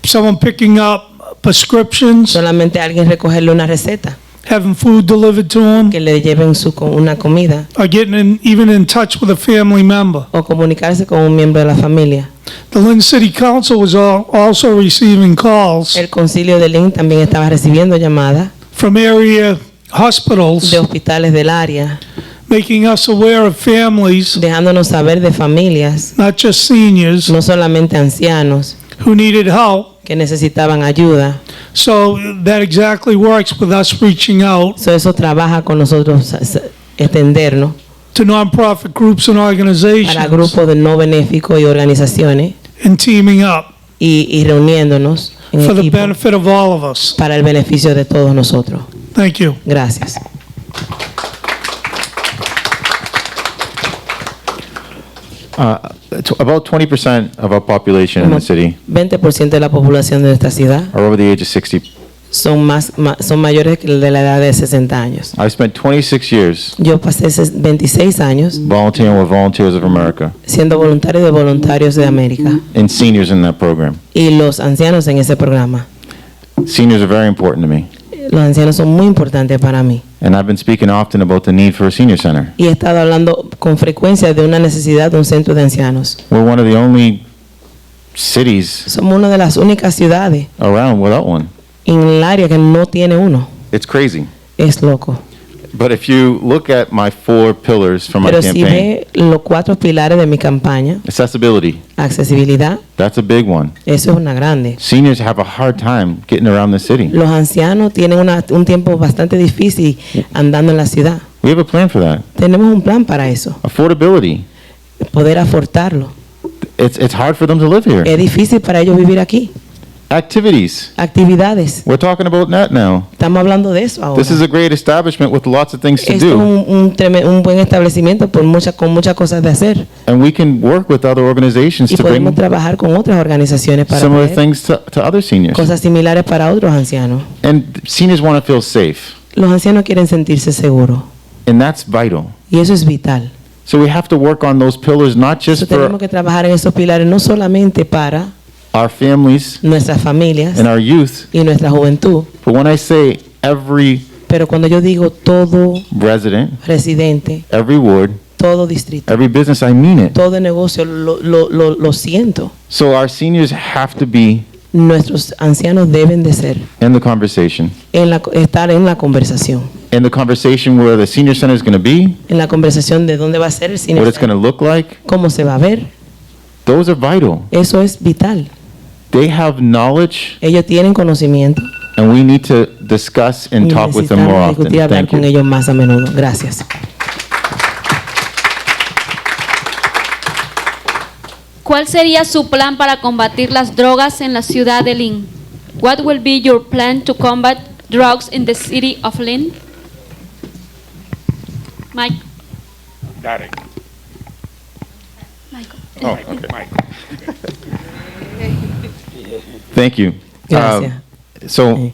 someone picking up prescriptions, solamente alguien recogerle una receta, having food delivered to them, que le lleven una comida, or getting even in touch with a family member. o comunicarse con un miembro de la familia. The Lynn City Council was also receiving calls El concilio de Lynn también estaba recibiendo llamadas from area hospitals, de hospitales del área, making us aware of families, dejándonos saber de familias, not just seniors, no solamente ancianos, who needed help. que necesitaban ayuda. So that exactly works with us reaching out Eso trabaja con nosotros extendernos to nonprofit groups and para organizations grupos de no benéficos y organizaciones and teaming up y reuniéndonos en for the equipo benefit of all of us. para el beneficio de todos nosotros. Thank you. Gracias. About 20% of our population in the city 20% de la población de nuestra ciudad are over the age of 60. son mayores que de la edad de 60 años. I spent 26 years Yo pasé 26 años volunteering with Volunteers of America siendo voluntario de Voluntarios de América and seniors in that program. y los ancianos en ese programa. Seniors are very important to me, Los ancianos son muy importantes para mí and I've been speaking often about the need for a senior center. y he estado hablando con frecuencia de una necesidad de un centro de ancianos. We're one of the only cities Somos una de las únicas ciudades around without one. en el área que no tiene uno. It's crazy. Es loco. But if you look at my 4 pillars for my Pero si campaign, ve los 4 pilares de mi campaña, accessibility, accesibilidad, that's a big one. eso es una grande. Seniors have a hard time getting around the city. Los ancianos tienen un tiempo bastante difícil andando en la ciudad. We have a plan for that. Tenemos un plan para eso, Affordability. poder afortarlo. It's hard for them to live here. Es difícil para ellos vivir aquí. Activities. Actividades, We're talking about that now. estamos hablando de eso ahora. This is a great establishment with lots of things to Esto es do. un buen establecimiento con muchas cosas de hacer And we can work with other organizations y to podemos bring trabajar con otras organizaciones para similar traer things to other seniors. cosas similares para otros ancianos. And seniors want to feel safe. Los ancianos quieren sentirse seguros And that's vital. y eso es vital. So we have to work on those pillars, not just Entonces, tenemos for que trabajar en esos pilares no solamente para our families nuestras familias and our youth, y nuestra juventud, but when I say every pero cuando yo digo todo resident, residente, every ward, todo distrito, every business, I mean it. todo negocio, lo siento. So our seniors have to be Nuestros ancianos deben de ser, in the conversation. estar en la conversación. In the conversation where the senior center is going to be, En la conversación de dónde va a ser el cine, what it's going to look like, cómo se va a ver, those are vital. eso es vital. They have knowledge, Ellos tienen conocimiento and we need to discuss and y talk with them more necesitamos often. discutir y hablar Thank con you. ellos más a menudo. Gracias. ¿Cuál sería su plan para combatir las drogas en la ciudad de Lynn? What will be your plan to combat drugs in the city of Lynn? Mike. Darren. Michael. Oh, okay. Thank you. Gracias. So,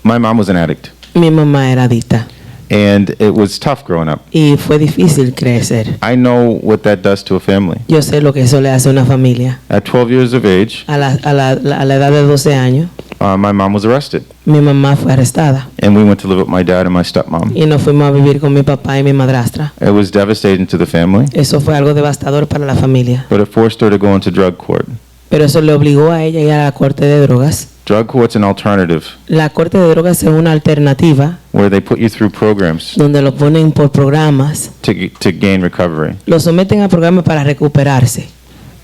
my mom was an addict, Mi mamá era adicta and it was tough growing up. y fue difícil crecer. I know what that does to a family. Yo sé lo que eso le hace a una familia. At 12 years of age, A la edad de 12 años, my mom was arrested, mi mamá fue arrestada and we went to live with my dad and my stepmom. y nos fuimos a vivir con mi papá y mi madrastra. It was devastating to the family, Eso fue algo devastador para la familia, but it forced her to go into drug court. pero eso le obligó a ella a ir a la corte de drogas. Drug court's an alternative La corte de drogas es una alternativa where they put you through programs donde lo ponen por programas, to gain recovery. lo someten a programas para recuperarse.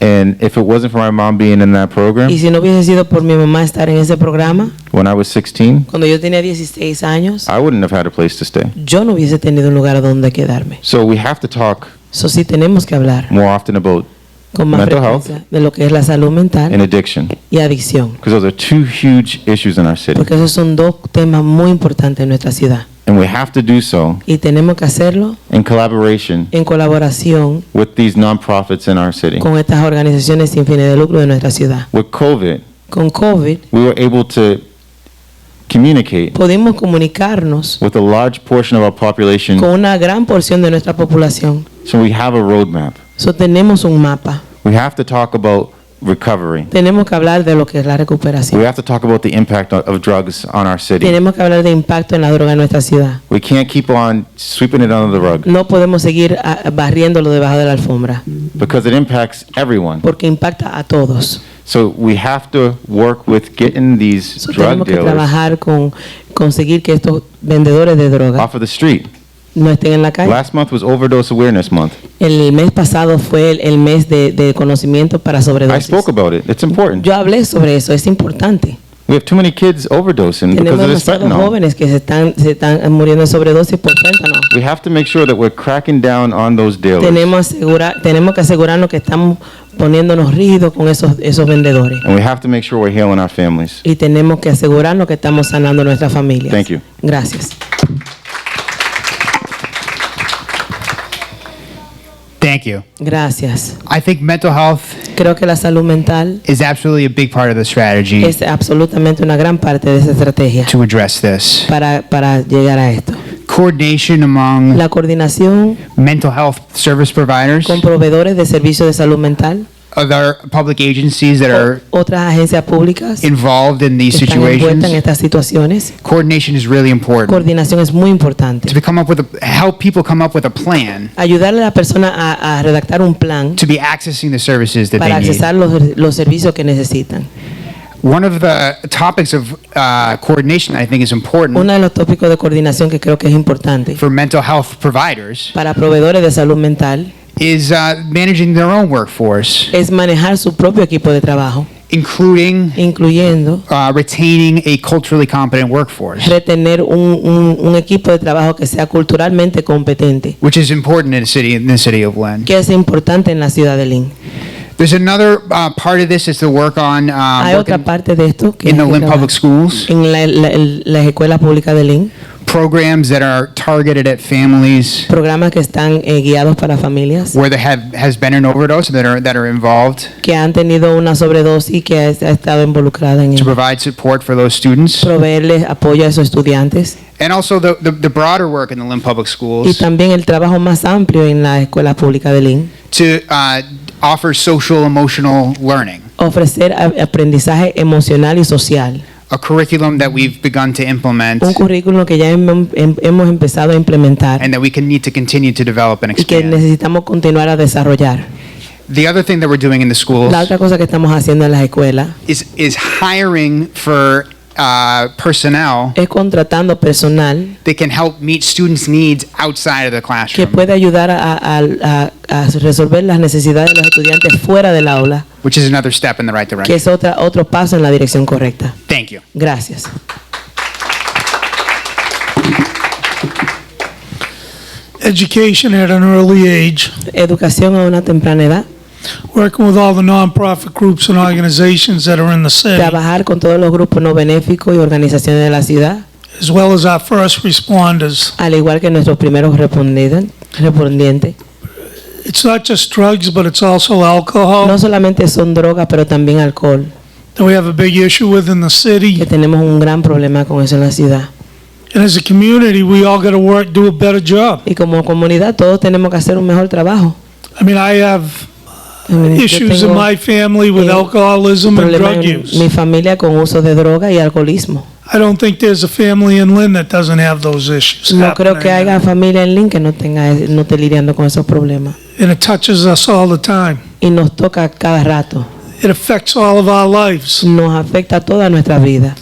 And if it wasn't for my mom being in that program, Y si no hubiese sido por mi mamá estar en ese programa, when I was 16, cuando yo tenía 16 años, I wouldn't have had a place to stay. yo no hubiese tenido un lugar donde quedarme. So we have to talk Eso sí tenemos que hablar more often about con más mental frecuencia de lo que es la salud mental and addiction, y adicción, because those are 2 huge issues in our city. porque esos son dos temas muy importantes en nuestra ciudad And we have to do so y tenemos que hacerlo in collaboration en colaboración with these nonprofits in our city. con estas organizaciones sin fines de lucro de nuestra ciudad. With COVID, Con COVID we were able to communicate pudimos comunicarnos with a large portion of our population, con una gran porción de nuestra población. so we have a roadmap. So tenemos un mapa. We have to talk about recovery. Tenemos que hablar de lo que es la We recuperación. have to talk about the impact of drugs on our city. Tenemos que hablar de impacto en la droga en nuestra ciudad. We can't keep on sweeping it under the rug No podemos seguir barriéndolo debajo de la alfombra, because it impacts everyone. porque impacta a todos. So we have to work with getting these So, drug tenemos que dealers trabajar con conseguir que estos vendedores de droga off of the street. no estén en la calle. Last month was Overdose Awareness Month. El mes pasado fue el mes de conocimiento para I sobredosis. spoke about it. It's important. Yo hablé sobre eso, es importante. We have too many kids overdosing because Tenemos of this demasiados fentanyl. jóvenes que se están muriendo de sobredosis por fentanyl. We have to make sure that we're cracking down on those dealers. Tenemos que asegurarnos que estamos poniéndonos rígidos con esos vendedores. And we have to make sure we're healing our families. Y tenemos que asegurarnos que estamos sanando nuestras familias. Thank you. Gracias. Thank you. Gracias. I think mental health Creo que la salud mental is absolutely a big part of the strategy es absolutamente una gran parte de esa estrategia to address this. para llegar a esto. Coordination among La coordinación mental health service providers, con proveedores de servicios de salud mental, other public agencies that are otras agencias públicas involved in these que están envueltas en situations. estas situaciones. Coordination is really important. Coordinación es muy importante. To come up with help people come up with a plan Ayudarle a la persona a redactar un plan to be accessing the services that para they need. accesar los servicios que necesitan. One of the topics of coordination I think is important Uno de los tópicos de coordinación que creo que es importante for mental health providers para proveedores de salud mental is managing their own workforce, es manejar su propio equipo de trabajo, incluyendo retaining a culturally competent workforce, retener un equipo de trabajo que sea culturalmente competente, which is important in the city of Lynn. que es importante en la ciudad de Lynn. There's another part of this is to work on Hay otra parte de esto que in the hay que Lynn trabajar Public Schools, en las escuelas públicas de Lynn, programs that are targeted at families programas que están guiados para familias where there has been an overdose that are involved, que han tenido una sobredosis y que ha estado involucrada en to ello. provide support for those students, Proveerles apoyo a esos estudiantes and also the broader work in the Lynn Public y Schools también el trabajo más amplio en las escuelas públicas de Lynn, to offer social emotional learning, ofrecer aprendizaje emocional y social, a curriculum that we've begun to implement un currículum que ya hemos empezado a implementar and that we need to continue to develop and y que expand. necesitamos continuar a desarrollar. The other thing that we're doing in the schools La otra cosa que estamos haciendo en las escuelas is hiring for personnel es contratando personal that can help meet students' needs outside of the que classroom, puede ayudar a resolver las necesidades de los estudiantes fuera del aula, which is another step in the right que direction. es otro paso en la dirección correcta. Thank you. Gracias. Education at an early age, Educación a una temprana edad, working with all the nonprofit groups and organizations that are in the city, trabajar con todos los grupos no benéficos y organizaciones de la ciudad, as well as our first responders. al igual que nuestros primeros respondientes. It's not just drugs, but it's also alcohol No solamente son drogas, pero también alcohol, that we have a big issue with in the que city. tenemos un gran problema con eso en la ciudad. And as a community, we all got to do a better job. Y como comunidad todos tenemos que hacer un mejor trabajo. I mean, I have Yo issues in tengo my family with alcoholism and problemas drug en use. mi familia con uso de droga y alcoholismo. I don't think there's a family in Lynn that doesn't have those issues No creo que happening. haya familia en Lynn que no esté lidiando con esos problemas. And it touches us all the time. Y nos toca cada rato. It affects all of our lives. Nos afecta a toda nuestra vida.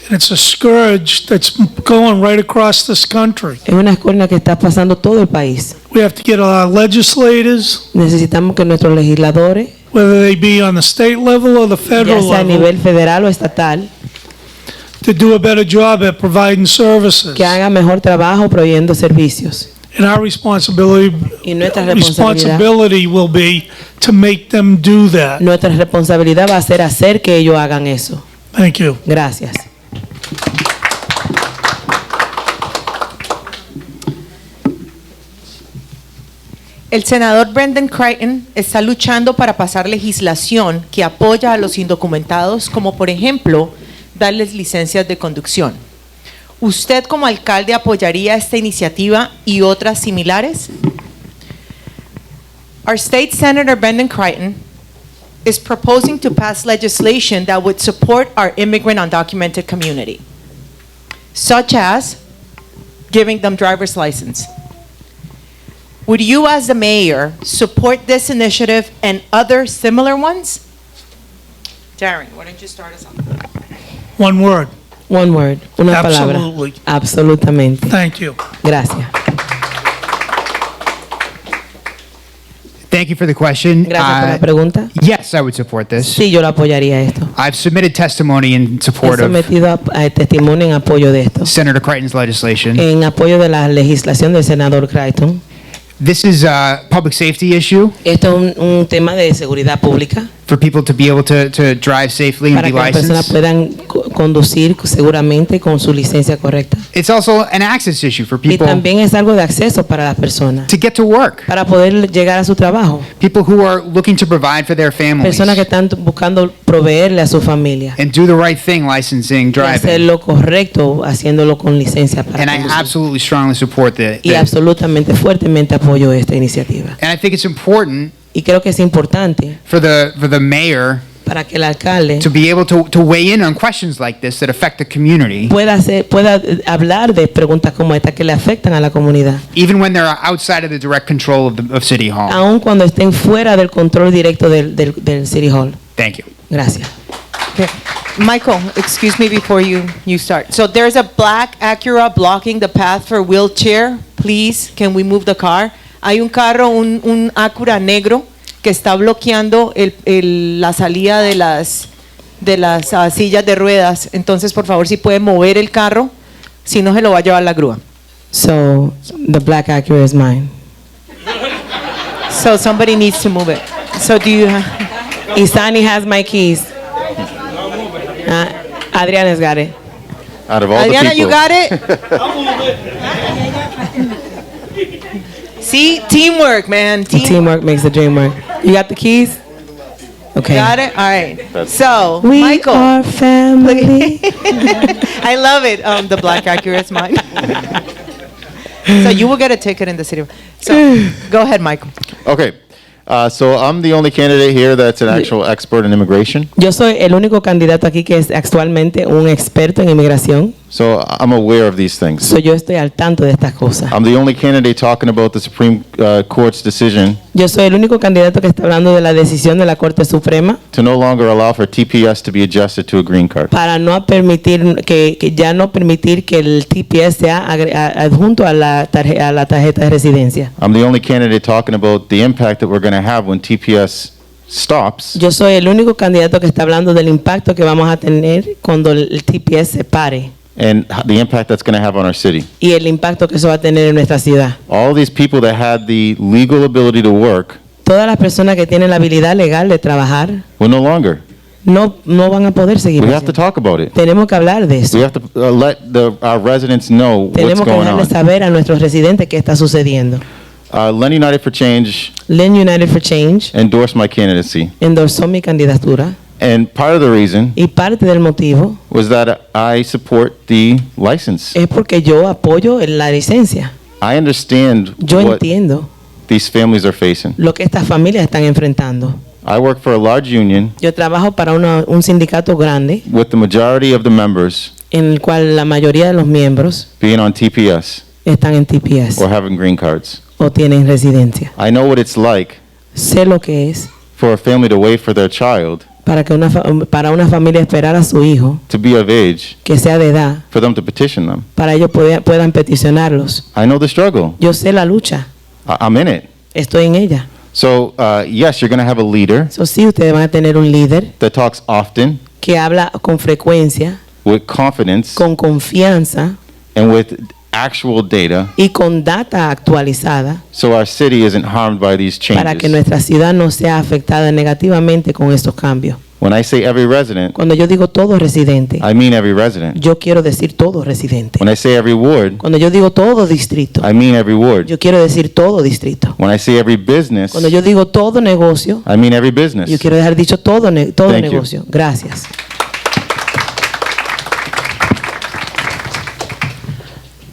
And it's a scourge that's going right across this country. Es una escuela que está pasando todo el país. We have to get our legislators, Necesitamos que nuestros legisladores, whether they be on the state level or the ya federal sea a level, nivel federal o estatal, to do a better job at providing services. que hagan mejor trabajo proveyendo servicios. And our responsibility Y nuestra responsabilidad will be to make them do that. va a ser hacer que ellos hagan eso. Thank you. Gracias. El senador Brendan Crichton está luchando para pasar legislación que apoya a los indocumentados, como por ejemplo, darles licencias de conducción. ¿Usted como alcalde apoyaría esta iniciativa y otras similares? Our state senator Brendan Crichton is proposing to pass legislation that would support our immigrant undocumented community, such as giving them driver's license. Would you, as the mayor, support this initiative and other similar ones? Darren, why don't you start us off? One word. One word, una palabra. Absolutely. Absolutamente. Thank you. Gracias. Thank you for the question. Gracias por la pregunta. Yes, I would support this. Sí, yo lo apoyaría esto. I've submitted testimony in He support of sometido a testimonio en apoyo de esto. Senator Crichton's legislation. En apoyo de la legislación del senador Crichton. This is a public safety issue Esto es un tema de seguridad pública for people to be able to drive safely and para be que las personas licensed. puedan conducir seguramente con su licencia correcta. It's also an access issue for Y people también es algo de acceso para las personas, to get to work. para poder llegar a su trabajo. People who are looking to provide for their families Personas que están buscando proveerle a su familia and do the right thing licensing y hacer driving. lo correcto haciéndolo con licencia para And I conducir. absolutely strongly support Y absolutamente fuertemente apoyo esta iniciativa. And I think it's important Y creo que es importante for the mayor para que el alcalde to be able to weigh in on questions like this that affect the community, pueda hablar de preguntas como esta que le afectan a la comunidad, even when they're outside of the direct control of City Hall. aun cuando estén fuera del control directo del City Hall. Thank you. Gracias. Okay. Michael, excuse me before you start. So there's a black Acura blocking the path for wheelchair. Please, can we move the car? Hay un carro, un Acura negro que está bloqueando la salida de las sillas de ruedas. Entonces, por favor, si puede mover el carro, si no se lo va a llevar la grúa. So, the black Acura is mine. So somebody needs to move it. So do you Isani has my keys. Adriana's got it. Out of all Adriana, the you people. got it? See, teamwork, man. Teamwork makes the dream work. You got the keys? Okay. Got it? All right. So, We Michael. are family. I love it. The black Acura is mine. So you will get a ticket in the city. So go ahead, Michael. Okay. So I'm the only candidate here that's an actual expert in immigration. Yo soy el único candidato aquí que es actualmente un experto en inmigración. So I'm aware of these things. So yo estoy al tanto de estas cosas. I'm the only candidate talking about the Supreme Court's decision Yo soy el único candidato que está hablando de la decisión de la Corte Suprema to no longer allow for TPS to be adjusted to a green card. para no permitir que ya no permitir que el TPS sea adjunto a la tarjeta de residencia. I'm the only candidate talking about the impact that we're going to have when TPS stops Yo soy el único candidato que está hablando del impacto que vamos a tener cuando el TPS se pare and the impact that's going to have on our city. y el impacto que eso va a tener en nuestra ciudad. All these people that had the legal ability to work Todas las personas que tienen la habilidad legal de trabajar will no longer. no van a poder seguir. We have to haciendo. talk about it. Tenemos que hablar de eso. We have to let our residents know what's Tenemos que going dejarles on. saber a nuestros residentes qué está sucediendo. Lynn United for Change Lynn United for Change endorsed my candidacy. endorsó mi candidatura And part of the reason y parte del motivo was that I support the license. es porque yo apoyo la licencia. I understand Yo what entiendo these families are facing. lo que estas familias están enfrentando. I work for a large union Yo trabajo para un sindicato grande with the majority of the members en el cual la mayoría de los miembros being on TPS están en TPS or having green cards. o tienen residencia. I know what it's like Sé lo que es for a family to wait for their child para una familia esperar a su hijo to be of age que sea de edad for them to petition them. para ellos puedan peticionarlos. I know the struggle. Yo sé la lucha, I'm in it. estoy en ella. So, yes, you're going to have a leader So, sí, ustedes van a tener un líder that talks often, que habla con frecuencia, with confidence, con confianza and with actual data, y con data actualizada so our city isn't harmed by these para que changes. nuestra ciudad no sea afectada negativamente con estos cambios. When I say every resident, Cuando yo digo todo residente, I mean every resident. yo quiero decir todo residente. When I say every ward, Cuando yo digo todo distrito, I mean every ward. yo quiero decir todo distrito. When I say every business, Cuando yo digo todo negocio, I mean every business. yo quiero dejar dicho todo Thank you. negocio. Gracias.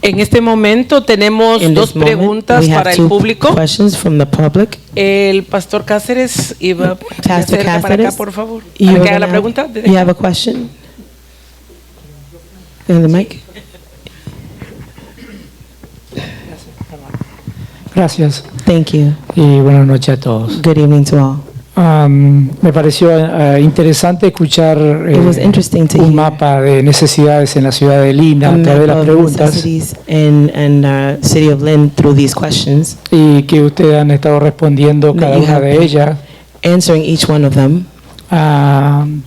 En este momento tenemos In dos this moment, preguntas we have para el two público. questions from the public. El pastor Cáceres iba Pastor para acá, Cáceres, por favor. you Para were que haga la gonna pregunta. you have a question? In the mic? Gracias Thank you. y buenas noches a todos. Good evening to all. Me pareció interesante escuchar It was interesting to un hear mapa de necesidades en la ciudad de Lynn a a través de map las of preguntas necessities in city of Lynn through these questions, y que ustedes han estado respondiendo That cada you una have de ellas answering each one of them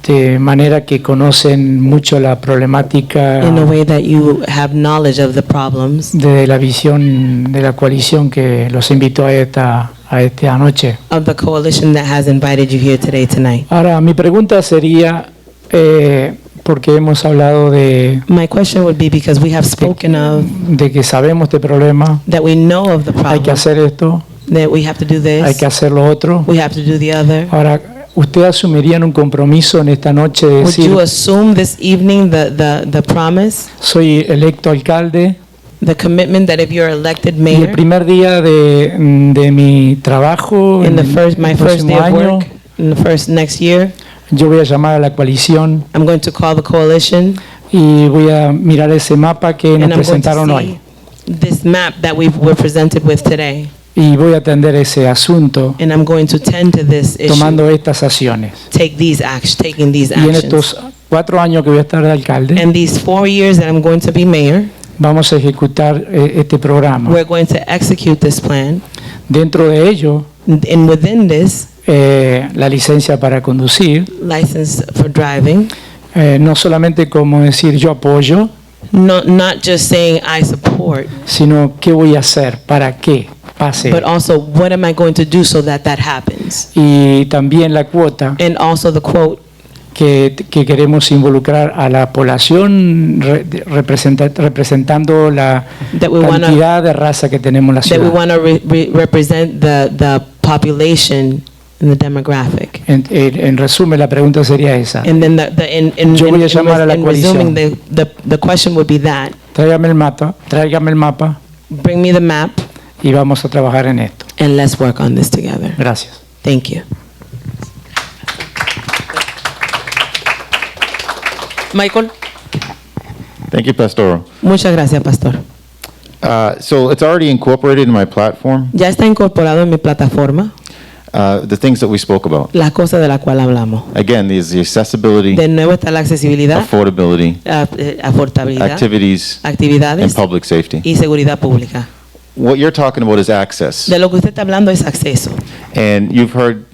de manera que conocen mucho la problemática in a way that you have knowledge of the problems de la visión de la coalición que los invitó a esta noche. of the coalition that has invited you here today, tonight. Ahora, mi pregunta sería, porque hemos hablado de My question would be, because we have spoken of que sabemos este problema, that we know of the hay que problem, hacer esto, that we have to do hay this, que hacer lo otro. we have to do the other. Ahora, ¿usted asumirían un compromiso en esta noche de Would decir, you assume this evening the promise, soy electo alcalde the commitment that if you're elected y el mayor, primer día de mi trabajo, in en my el first day próximo of año, work, in the first next year, yo voy a llamar a la coalición I'm going to call the coalition y voy a mirar ese mapa que nos and I'm going presentaron to hoy see this map that we were presented with today, y voy a atender ese asunto and I'm going to tend to this issue, tomando estas acciones. taking these Y en actions. estos 4 años que voy a estar de alcalde, And these 4 years that I'm going to be mayor, vamos a ejecutar este programa. we're going to execute this plan. Dentro de ello, And within this, la licencia para conducir, license for driving, no solamente como decir yo apoyo, not just saying I support, sino qué voy a hacer para que pase. but also what am I going to do so that that happens. Y también la cuota And also the quote que queremos involucrar a la población representando la That we wanna- cantidad de raza que tenemos en la that we ciudad. want to represent the population and the demographic. En resumen, la pregunta sería esa. And then Yo voy a llamar a la resuming, coalición. the question would be that, Tráigame el mapa bring me the map y vamos a trabajar en esto. and let's work on this together. Gracias. Thank you. Michael. Thank you, Pastor. Muchas gracias, pastor. So it's already incorporated in my platform, Ya está incorporado en mi plataforma the things that we spoke about. las cosas de las cuales hablamos. Again, there's the accessibility, De nuevo está la accesibilidad, affordability, aportabilidad, activities, and actividades public safety. y seguridad pública. What you're talking about is access. De lo que usted está hablando es acceso. And you've heard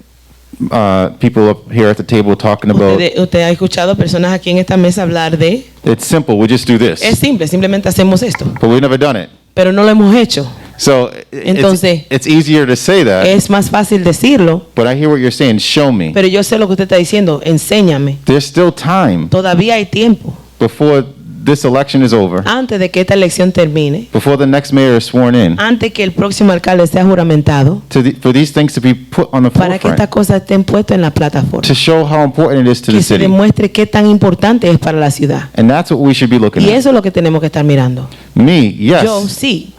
people up here at the table talking about, Usted ha escuchado personas aquí en esta mesa hablar de, it's simple, we just do this. es simple, simplemente hacemos esto, But we've never done it. pero no lo hemos hecho. So Entonces, it's easier to say that, Es más fácil decirlo, but I hear what you're saying, show me. pero yo sé lo que usted está diciendo, enséñame. There's still time Todavía hay tiempo, before this election is over, antes de que esta elección termine, before the next mayor is sworn in, antes que el próximo alcalde sea juramentado, for these things to be put on the para que estas forefront, cosas estén puestas en la plataforma, to show how important it is to the que se city. demuestre qué tan importante es para la ciudad. And that's what we should be looking Y at. eso es lo que tenemos que estar mirando. Me, Yo yes. sí,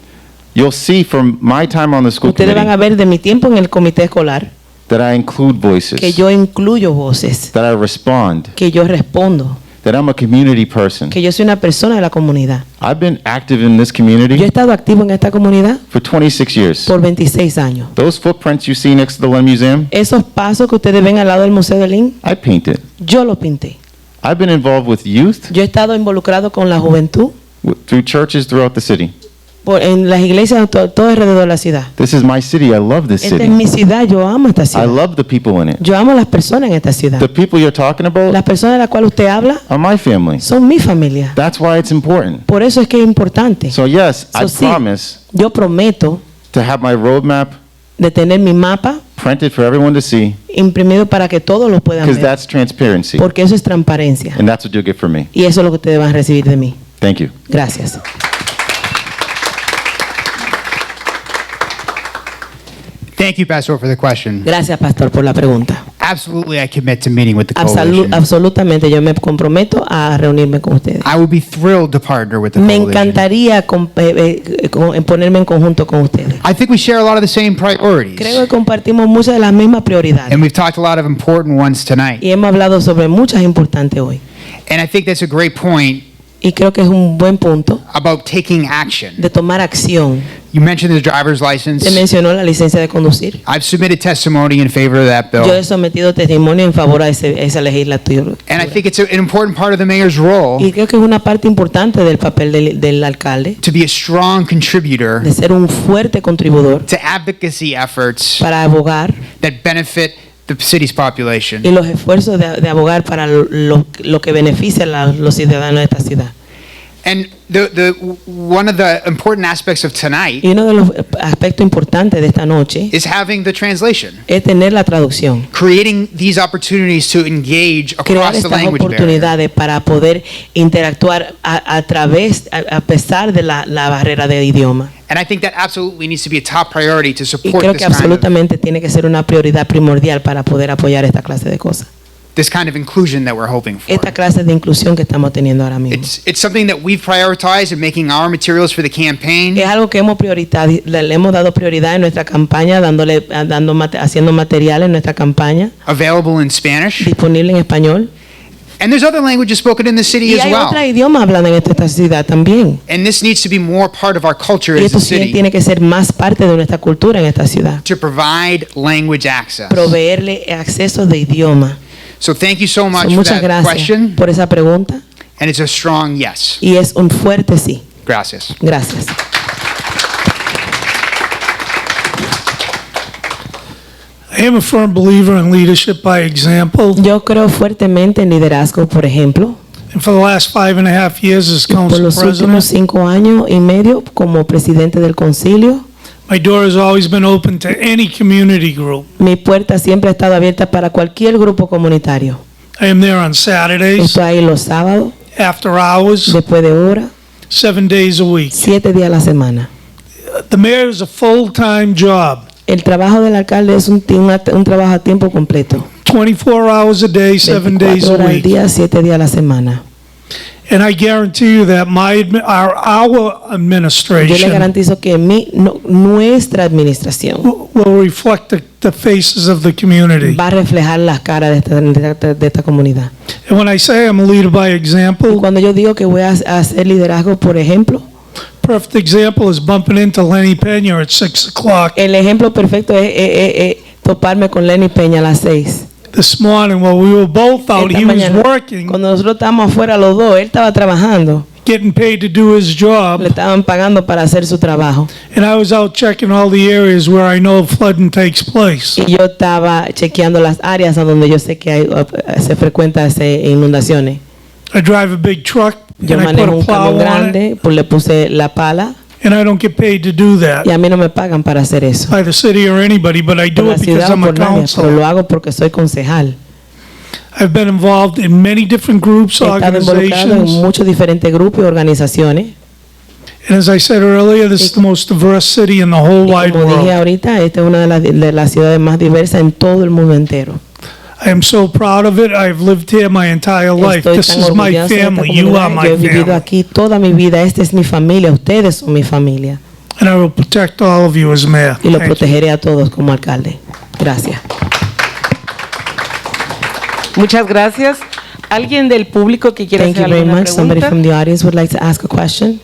You'll see from my time on the school ustedes van a committee ver de mi tiempo en el comité escolar that I include voices, que yo incluyo voces, that I respond, que yo respondo, that I'm a community person. que yo soy una persona de la comunidad. I've been active in this Yo he community estado activo en esta comunidad for 26 years. por 26 años. Those footprints you see next to the Lynn Museum, Esos pasos que ustedes ven al lado del Museo de Lynn, I painted. yo los pinté. I've been involved with youth Yo he estado involucrado con la juventud through churches throughout the city. en las iglesias todo alrededor de la ciudad. This is my city. I love this Esta es city. mi ciudad, yo amo esta I ciudad. love the people in it. Yo amo a las personas en esta ciudad. The people you're talking about Las personas de las cuales usted habla are my family. son mi familia. That's why it's important. Por eso es que es importante. So yes, I Sí, promise yo prometo to have my roadmap de tener mi mapa printed for everyone to see, imprimido para que todos lo puedan because ver. that's transparency, Porque eso es transparencia. and that's what you'll get from me. Y eso es lo que ustedes van a recibir de mí. Thank you. Gracias. Thank you, Pastor, for the question. Gracias, pastor, por la pregunta. Absolutely, I commit to meeting with the coalition. Absolutamente, yo me comprometo a reunirme con ustedes. I would be thrilled to partner with the Me coalition. encantaría ponerme en conjunto con ustedes. I think we share a lot of the same priorities. Creo que compartimos muchas de las mismas prioridades. And we've talked a lot of important ones tonight. Y hemos hablado sobre muchas importantes hoy. And I think that's a great point. Y creo que es un buen punto About taking action. de tomar acción. You mentioned the driver's license. Se mencionó la licencia de conducir. I've submitted testimony in favor of that bill. Yo he sometido testimonio en favor a esa legislatura. And I think it's an important part of the mayor's role Y creo que es una parte importante del papel del alcalde to be a strong contributor de ser un fuerte contribuidor to advocacy efforts para abogar that benefit the city's population. y los esfuerzos de abogar para lo que beneficia a los ciudadanos de esta ciudad. And one of the important aspects of tonight Y uno de los aspectos importantes de esta noche is having the translation. es tener la traducción. Creating these opportunities to engage Crear across the estas language barrier. oportunidades para poder interactuar a pesar de la barrera de idioma. And I think that absolutely needs to be a top priority to Y support creo que this absolutamente tiene que ser una prioridad primordial para poder apoyar esta clase de cosas. kind of inclusion that we're hoping for. Esta clase de inclusión que estamos teniendo ahora mismo. It's something that we've prioritized in making our materials for the campaign Es algo que le hemos dado prioridad en nuestra campaña, haciendo material en nuestra campaña, available in Spanish. disponible en español. And there's other languages spoken in the city Y as hay well. otros idiomas hablando en esta ciudad también. And this needs to be more part of our culture Y as a esto sí city tiene que ser más parte de nuestra cultura en esta ciudad. to provide language access. Proveerle acceso de idioma. So thank you so much So, for muchas that gracias question. por esa pregunta. And it's a strong yes. Y es un fuerte sí. Gracias. Gracias. I am a firm believer in leadership by example. Yo creo fuertemente en liderazgo, por ejemplo. And for the last 5.5 years as Por council los últimos president, 5 años y medio como presidente del concilio, my door has always been open to any community group. mi puerta siempre ha estado abierta para cualquier grupo comunitario. I am there on Saturdays, Estoy ahí los sábados, after hours, después de hora, 7 days a week. 7 días a la semana. The mayor is a full-time job, El trabajo del alcalde es un trabajo a tiempo completo. 24 hours a day, 7 days 24 a horas al week. día, 7 días a la semana. And I guarantee you that our Yo le administration garantizo que nuestra administración will reflect the faces of the community. va a reflejar las caras de esta comunidad. And when I say I'm a leader by Y example, cuando yo digo que voy a hacer liderazgo, por ejemplo, perfect example is bumping into Lenny Pena at 6 o'clock. el ejemplo perfecto es toparme con Lenny Peña a las 6. This morning while we were both out, Esta he was mañana, working, cuando nosotros estábamos afuera los dos, él estaba trabajando, getting paid to do his job, le estaban pagando para hacer su trabajo. and I was out checking all the areas where I know flooding takes place. Y yo estaba chequeando las áreas a donde yo sé que se frecuentan inundaciones. I drive a big truck, Yo and I put manejo a un plow camión on it, grande, pues le puse la pala and I don't get paid to do that y a mí no me pagan para hacer eso. by the city or anybody, but I Por do la it because ciudad o I'm a por nadie, pero counselor. lo hago porque soy concejal. I've been involved in many different groups, He estado involucrado en organizations, muchos diferentes grupos y organizaciones. and as I said earlier, this is the most diverse city in the whole Y wide como dije world. ahorita, esta es una de las ciudades más diversas en todo el mundo entero. I am so proud of it. I've lived here my entire life. Estoy This tan is my orgullosa de esta family. You are comunidad. my Yo he vivido family. aquí toda mi vida. Esta es mi familia. Ustedes son mi familia. And I will protect all of you as mayor. Y lo Thank you. protegeré a todos como alcalde. Gracias. Muchas gracias. ¿Alguien del público que quiera Thank hacer you very alguna much. Somebody pregunta? from the audience would like to ask a question.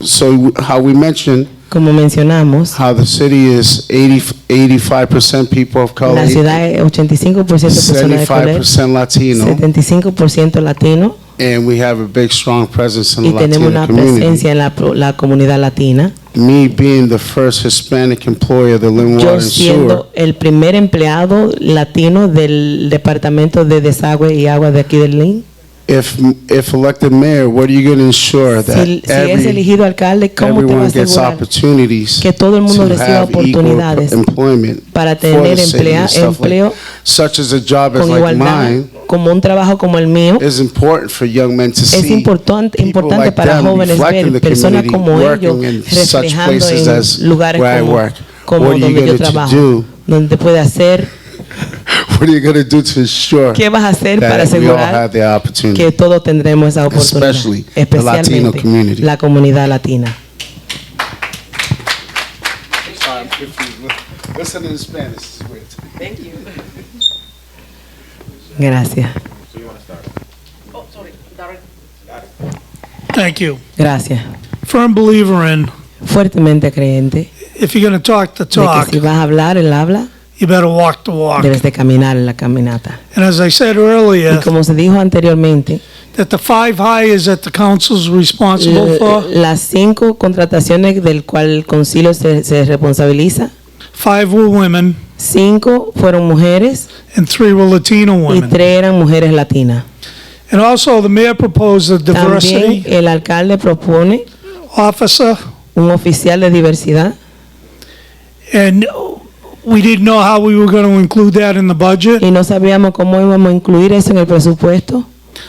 So how we mentioned Como mencionamos, how the city is 85% people of color, la ciudad es 85% personas de color, 75% Latino, 75% latino, and we have a big strong presence in y the tenemos Latino una community. presencia en la comunidad latina. Me being the first Hispanic employee of the Lynn Yo and Sewer, siendo el primer empleado latino del departamento de desagüe y agua de aquí del Lynn. if elected mayor, what are you going to ensure that Si es elegido alcalde, ¿cómo te va a everyone gets asegurar opportunities que todo el mundo to reciba have equal oportunidades employment para for tener the city and stuff empleo like, such as a job as con like igualdad, mine, como un trabajo como el mío, it's important for young men to es see importante people like para them jóvenes reflecting ver the personas community, como working ellos in such reflejando places as en lugares where I work. como What are you donde yo going to trabajo, do? donde puede hacer. What are you going to do to ensure ¿Qué vas a hacer para that we all asegurar have the opportunity? que todos tendremos esa oportunidad? Especially the Latino Especialmente community. la comunidad latina. Sorry, I'm confused. Listen in Spanish. It's weird. Thank you. Gracias. Thank you. Gracias. Firm believer in, Fuertemente creyente if you're going to talk the de que talk, si vas a hablar el habla, you better walk the walk. debes de caminar en la caminata. And as I said Y earlier, como se dijo anteriormente, that the 5 hires that the council's responsible for, las 5 contrataciones del cual el concilio se responsabiliza, 5 were women 5 fueron mujeres and 3 were Latino y women. 3 eran mujeres latinas. And also the mayor proposed a También diversity el alcalde propone officer, un oficial de diversidad and we didn't know how we were going to include that in the budget. y no sabíamos cómo íbamos a incluir eso en el presupuesto.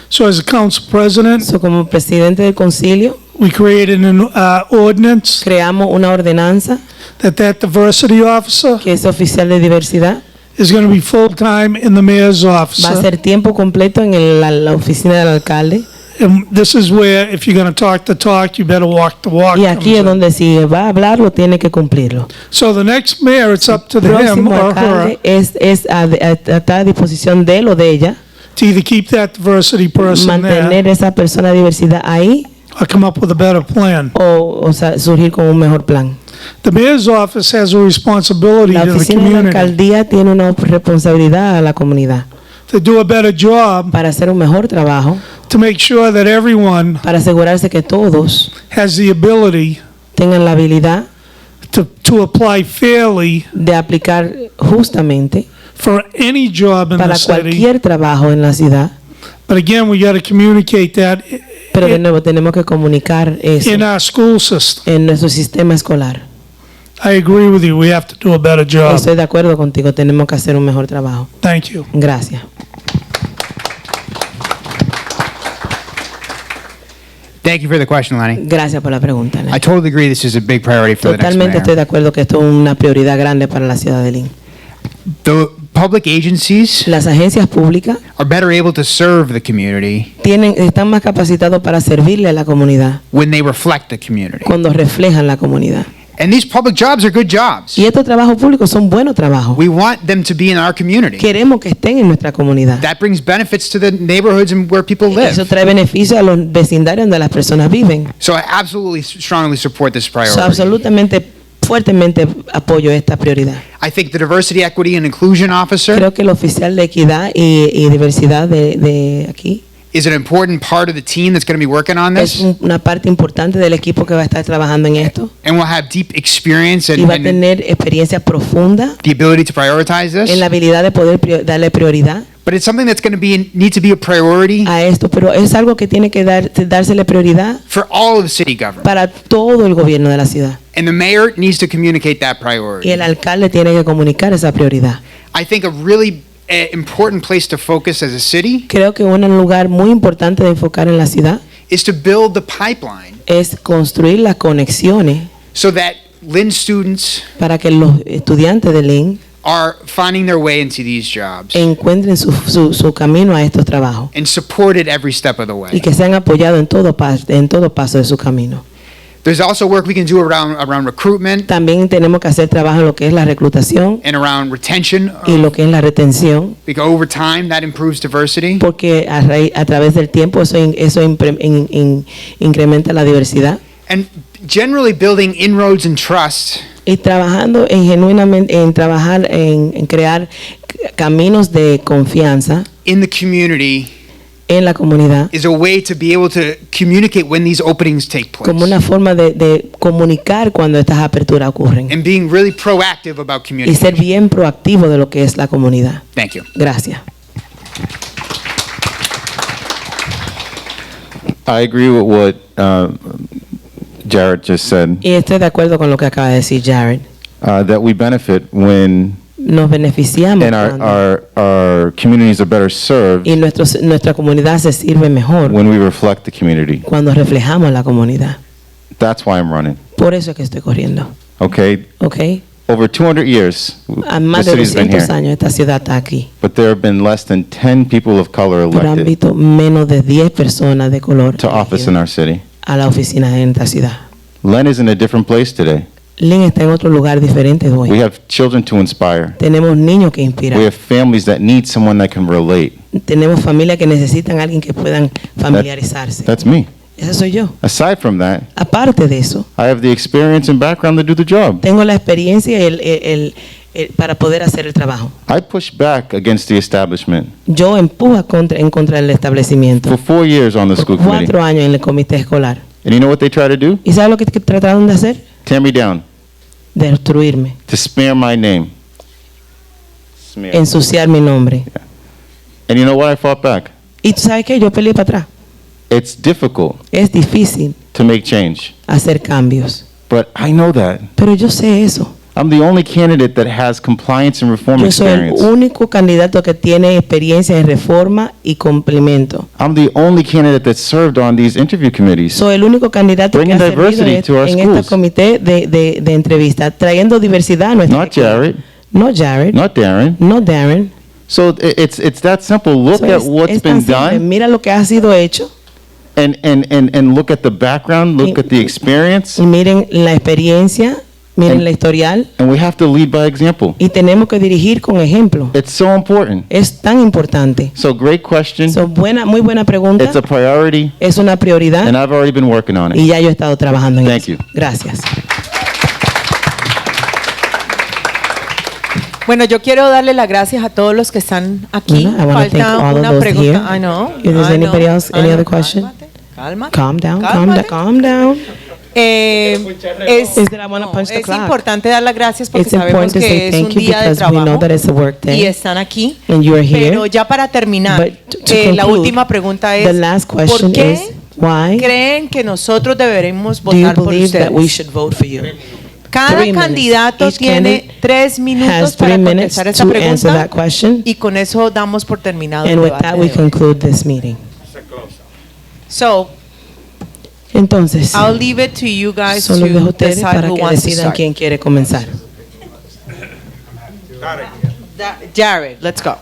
So as a council president, So, como presidente del concilio, we created an ordinance creamos una ordenanza that diversity officer que ese oficial de diversidad is going to be full-time in the mayor's va a office. ser tiempo completo en la oficina del alcalde. And this is where, if you're going to talk the talk, you better walk the walk. Y aquí comes es in. donde si va a hablarlo, tiene que cumplirlo. So the next mayor, it's up to El him próximo or her alcalde está a disposición de él o de ella to either keep that diversity person mantener there esa persona de diversidad ahí or come up with a better plan. o sea, surgir con un mejor plan. The mayor's office has a responsibility La to the oficina de la community alcaldía tiene una responsabilidad a la comunidad to do a better job para hacer un mejor trabajo, to make sure that everyone para asegurarse que todos has the ability tengan la habilidad to apply fairly de aplicar justamente for any job in para the city. cualquier trabajo en la ciudad. But again, we got to communicate that Pero de nuevo tenemos que comunicar eso in our school system. en nuestro sistema escolar. I agree with you. We have to do a better job. Estoy de acuerdo contigo, tenemos que hacer un mejor trabajo. Thank you. Gracias. Thank you for the question, Lenny. Gracias por la pregunta, Lenny. I totally agree this is a big priority for the next Totalmente estoy mayor. de acuerdo que esto es una prioridad grande para la ciudad de Lynn. The public agencies Las agencias públicas are better able to serve the community están más capacitados para servirle a la comunidad when they reflect the community. cuando reflejan la comunidad. And these public jobs are good jobs. Y estos trabajos públicos son buenos trabajos. We want them to be in our community. Queremos que estén en nuestra comunidad. That brings benefits to the neighborhoods and where people Eso live. trae beneficios a los vecindarios donde las personas viven. So I absolutely strongly support this So, priority. absolutamente, fuertemente apoyo esta prioridad. I think the Diversity, Equity, and Inclusion Officer Creo que el oficial de equidad y diversidad de aquí is an important part of the team that's going to be working on es this una parte importante del equipo que va a estar trabajando en esto and will have deep experience y va a and tener experiencia profunda the ability to prioritize en this. la habilidad de poder darle prioridad But it's something that's going to need to be a priority a esto, pero es algo que tiene que dársele prioridad for all of the city government. para todo el gobierno de la ciudad. And the mayor needs to communicate that Y priority. el alcalde tiene que comunicar esa prioridad. I think a really important place to focus as a city Creo que un lugar muy importante de enfocar en la ciudad is to build the pipeline es construir las conexiones so that Lynn students para que los estudiantes de Lynn are finding their way into these jobs encuentren su camino a estos trabajos and supported every step of the y way. que sean apoyados en todo paso de su camino. There's also work we can do around recruitment También tenemos que hacer trabajo en lo que es la reclutación and around retention, y lo que es la retención, because over time that improves diversity. porque a través del tiempo eso incrementa la diversidad. And generally building inroads and trust Y trabajando genuinamente en trabajar en crear caminos de confianza in the community en la comunidad is a way to be able to communicate when these openings take place. como una forma de comunicar cuando estas aperturas ocurren And being really proactive about y communication. ser bien proactivo de lo que es la comunidad. Thank you. Gracias. I agree with what Jared just said, Y estoy de acuerdo con lo que acaba de decir Jared, that we benefit when nos beneficiamos and our communities are better served y nuestra comunidad se sirve mejor when we reflect the community. cuando reflejamos la comunidad. That's why I'm running. Por eso es que estoy corriendo. Okay? Okay. Over 200 years, A the más de city's been 200 here. años esta ciudad está aquí. But there have been less than 10 people of color Pero han elected visto menos de 10 personas de color to office in our city. a la oficina en esta ciudad. Len is in a different place today. Lynn está en otro lugar diferente We hoy. have children to inspire. Tenemos niños que inspiran. We have families that need someone that can relate. Tenemos familias que necesitan a alguien que puedan familiarizarse. That's me. Ese soy yo. Aside from that, Aparte de eso, I have the experience and background to do the job. tengo la experiencia y para poder hacer el trabajo. I push back against the establishment Yo empujo en contra del establecimiento. for 4 years on the Por school committee. 4 años en el comité escolar. And you know what they try to do? ¿Y sabes lo que trataron de hacer? Tear me down, Destruirme, to smear my name. Smear. ensuciar mi nombre. And you know what? I fought back. ¿Y tú sabes qué? Yo peleé para atrás. It's difficult Es difícil to make change, hacer cambios. but I know that. Pero yo sé eso. I'm the only candidate that has compliance and reform Yo soy el experience. único candidato que tiene experiencia en reforma y complemento. I'm the only candidate that served on these interview committees. Soy el único candidato que Bringing ha servido diversity to our en este schools. comité de entrevista, trayendo diversidad a nuestra Not escuela. Jared, No Jared, not Darren. no Darren. So it's that simple. Look So at what's es tan been simple. done Mira lo que ha sido hecho and look at the background, look at the experience, y miren la experiencia, miren la historial and we have to lead by example. y tenemos que dirigir con ejemplo. It's so important. Es tan importante. So great question. Muy buena pregunta. It's a priority, Es una prioridad and I've already been working on y it. ya yo he estado trabajando en Thank eso. you. Gracias. Bueno, yo quiero darle las gracias a todos los que están aquí. I want to thank Falta all of una those pregunta. here. I know. If there's I anybody know, else, I any know. other question? Cálmate. Calm down, Cálmate. calm down. Es Is that I wanna punch the clock? importante dar las gracias porque It's sabemos important to say que es thank un you día de because we know trabajo that it's a work day. y están aquí. And you are here. Pero ya para terminar, But to la conclude, última pregunta the es, last ¿por question qué is why creen que nosotros deberemos do you votar por believe that we ustedes? should vote for you? Cada 3 minutes. candidato Each tiene candidate 3 minutos has para 3 minutes contestar esta to answer pregunta that question. y con eso damos por terminado el And with debate that, de we hoy. conclude this meeting. So, Entonces, I'll leave it to you guys solo dejo a to ustedes decide para who que wants to decidan start. quién quiere comenzar. Jared, let's go.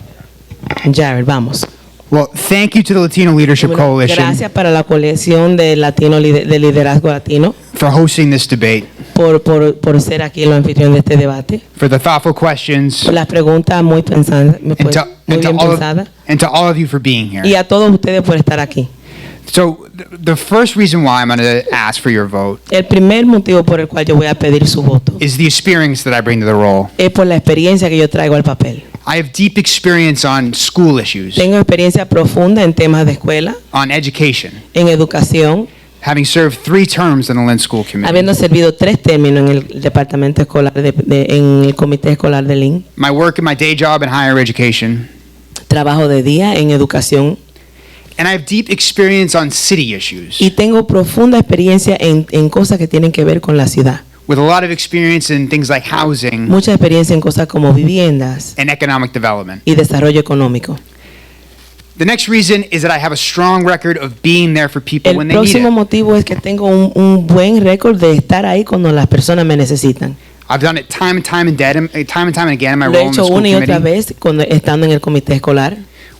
Jared, vamos. Well, thank you to the Latino Leadership Bueno, Coalition gracias para la coalición de latino de liderazgo latino for hosting this debate, por ser aquí el anfitrión de este debate. for the thoughtful questions, Por las preguntas muy pensadas, muy bien pensadas. and to all of you for being here. Y a todos ustedes por estar aquí. So, the first reason why I'm going to ask for your vote El primer motivo por el cual yo voy a pedir su voto is the experience that I bring to the role. es por la experiencia que yo traigo al papel. I have deep experience on school issues, Tengo experiencia profunda en temas de escuela, on education, en educación, having served 3 terms in the Lynn School Committee. habiendo servido 3 términos en el departamento escolar, en el comité escolar de Lynn. My work in my day job in higher education, Trabajo de día en educación and I have deep experience on city issues, y tengo profunda experiencia en cosas que tienen que ver con la ciudad. with a lot of experience in things like housing Mucha experiencia en cosas como viviendas and economic development. y desarrollo económico. The next reason is that I have a strong record of being there for people El when they need próximo it. motivo es que tengo un buen récord de estar ahí cuando las personas me necesitan. I've done it time and time and again in my Lo he role in the hecho school una y otra committee, vez estando en el comité escolar,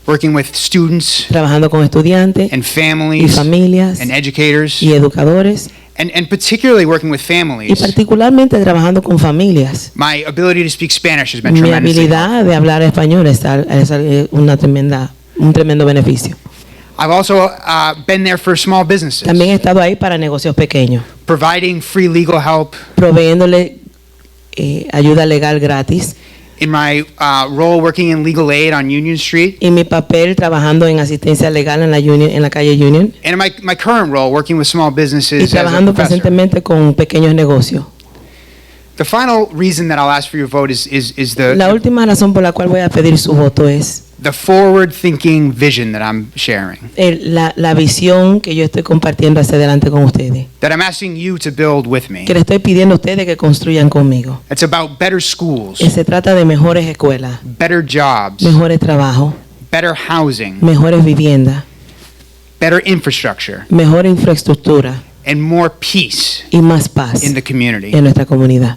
working with students trabajando con estudiantes and y families familias and educators, y educadores and particularly working with y families. particularmente trabajando con familias. My ability to speak Spanish has been Mi tremendously helpful. habilidad de hablar español es un tremendo beneficio. I've also been there for small businesses, También he estado ahí para negocios pequeños, providing free legal help proveyéndole ayuda legal gratis. in my role working in legal aid on Union Street, Y mi papel trabajando en asistencia legal en la calle Union and in my current role working with small y businesses as a trabajando professor. presentemente con pequeños negocios. The final reason that I'll ask for your vote is La última razón por la cual voy a pedir su voto es the forward-thinking vision that I'm sharing. La visión que yo estoy compartiendo hacia adelante con ustedes. That I'm asking you to build with me. Que le estoy pidiendo a ustedes que construyan conmigo. It's about better schools. Se trata de mejores escuelas. Better jobs. Mejores trabajos. Better housing. Mejores viviendas. Better infrastructure. Mejor infraestructura. And more peace. Y más paz. In the community. En nuestra comunidad.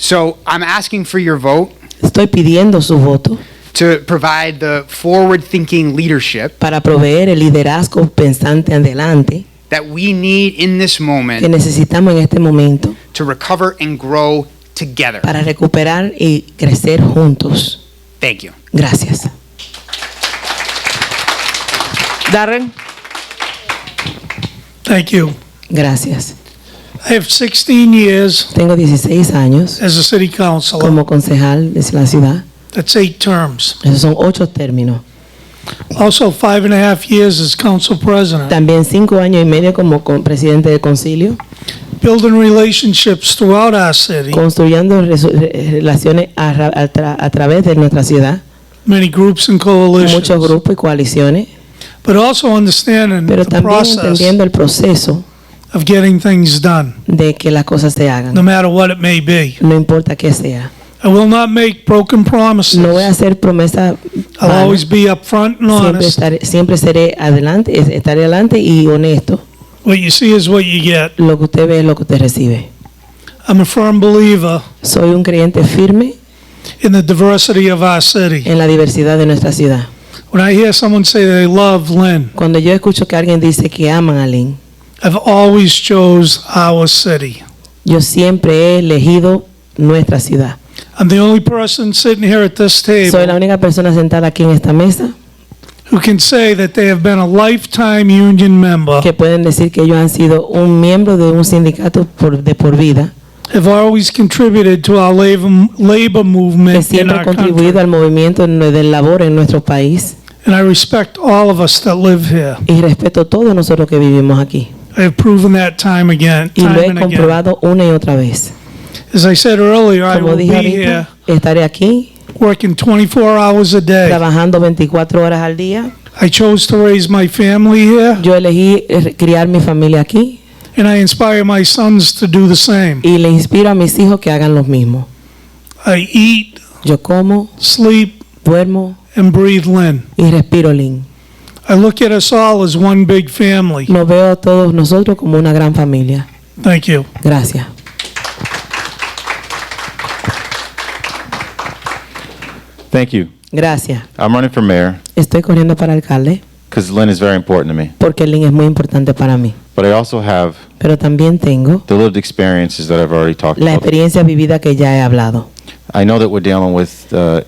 So I'm asking for your vote. Estoy pidiendo su voto. To provide the forward-thinking leadership. Para proveer el liderazgo pensante adelante. That we need in this moment. Que necesitamos en este momento. To recover and grow together. Para recuperar y crecer juntos. Thank you. Gracias. Darren. Thank you. Gracias. I have 16 years. Tengo 16 años. As a city councilor. Como concejal de la ciudad. That's 8 terms. Esos son 8 términos. Also 5.5 years as council president. También 5 años y medio como presidente del concilio. Building relationships throughout our city. Construyendo relaciones a través de nuestra ciudad. Many groups and coalitions. Muchos grupos y coaliciones. But also understanding Pero the también process entendiendo el proceso of getting things done. De que las cosas se hagan. No matter what it may be. No importa qué sea. I will not make broken promises. No voy a hacer promesas. I'll always be upfront and honest. Siempre seré estaré adelante y honesto. What you see is what you get. Lo que usted ve es lo que usted recibe. I'm a firm believer. Soy un creyente firme. In the diversity of our city. En la diversidad de nuestra ciudad. When I hear someone say they love Lynn. Cuando yo escucho que alguien dice que aman a Lynn. I've always chose our city. Yo siempre he elegido nuestra ciudad. I'm the only person sitting here at this table. Soy la única persona sentada aquí en esta mesa. Who can say that they have been a lifetime union member. Que pueden decir que ellos han sido un miembro de un sindicato de por vida. Have always contributed to our labor movement. Que siempre han contribuido al movimiento del labor en nuestro país. And I respect all of us that live here. Y respeto a todos nosotros que vivimos aquí. I have proven that time again. Y lo he comprobado una y otra vez. As I said earlier, I Como will dije be ahorita, here. Estaré aquí. Working 24 hours a day. Trabajando 24 horas al día. I chose to raise my family here. Yo elegí criar mi familia aquí. And I inspire my sons to do the same. Y le inspiro a mis hijos que hagan lo mismo. I eat. Yo como. Sleep. Duermo. And breathe Lynn. Y respiro Lynn. I look at us all as one big family. Nos veo a todos nosotros como una gran familia. Thank you. Gracias. Thank you. Gracias. I'm running for mayor Estoy corriendo para alcalde because Lynn is very important to me. porque Lynn es muy importante para mí. But I also have Pero también tengo the lived experiences that I've already talked la about. experiencia vivida que ya he hablado. I know that we're dealing with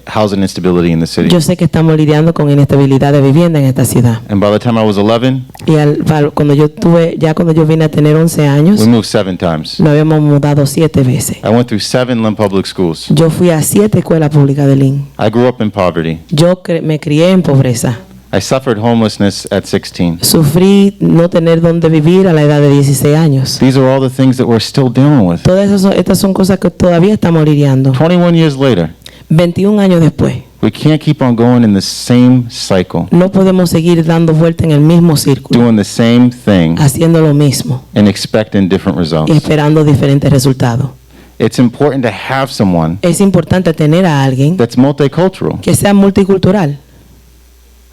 housing instability in the city. Yo sé que estamos lidiando con inestabilidad de vivienda en esta ciudad. And by the time I was 11, Y cuando yo vine a tener 11 años, we moved 7 times. nos habíamos mudado 7 veces. I went through 7 Lynn public schools. Yo fui a 7 escuelas públicas de Lynn. I grew up in poverty. Yo me crié en pobreza. I suffered homelessness at 16. Sufrí no tener dónde vivir a la edad de 16 años. These are all the things that we're still dealing with. Estas son cosas que todavía estamos lidiando. 21 years later, 21 años después. we can't keep on going in the same cycle, No podemos seguir dando vuelta en el mismo círculo, doing the same thing haciendo lo mismo and expecting different y results. esperando diferentes resultados. It's important to have someone Es importante tener a alguien that's multicultural. que sea multicultural.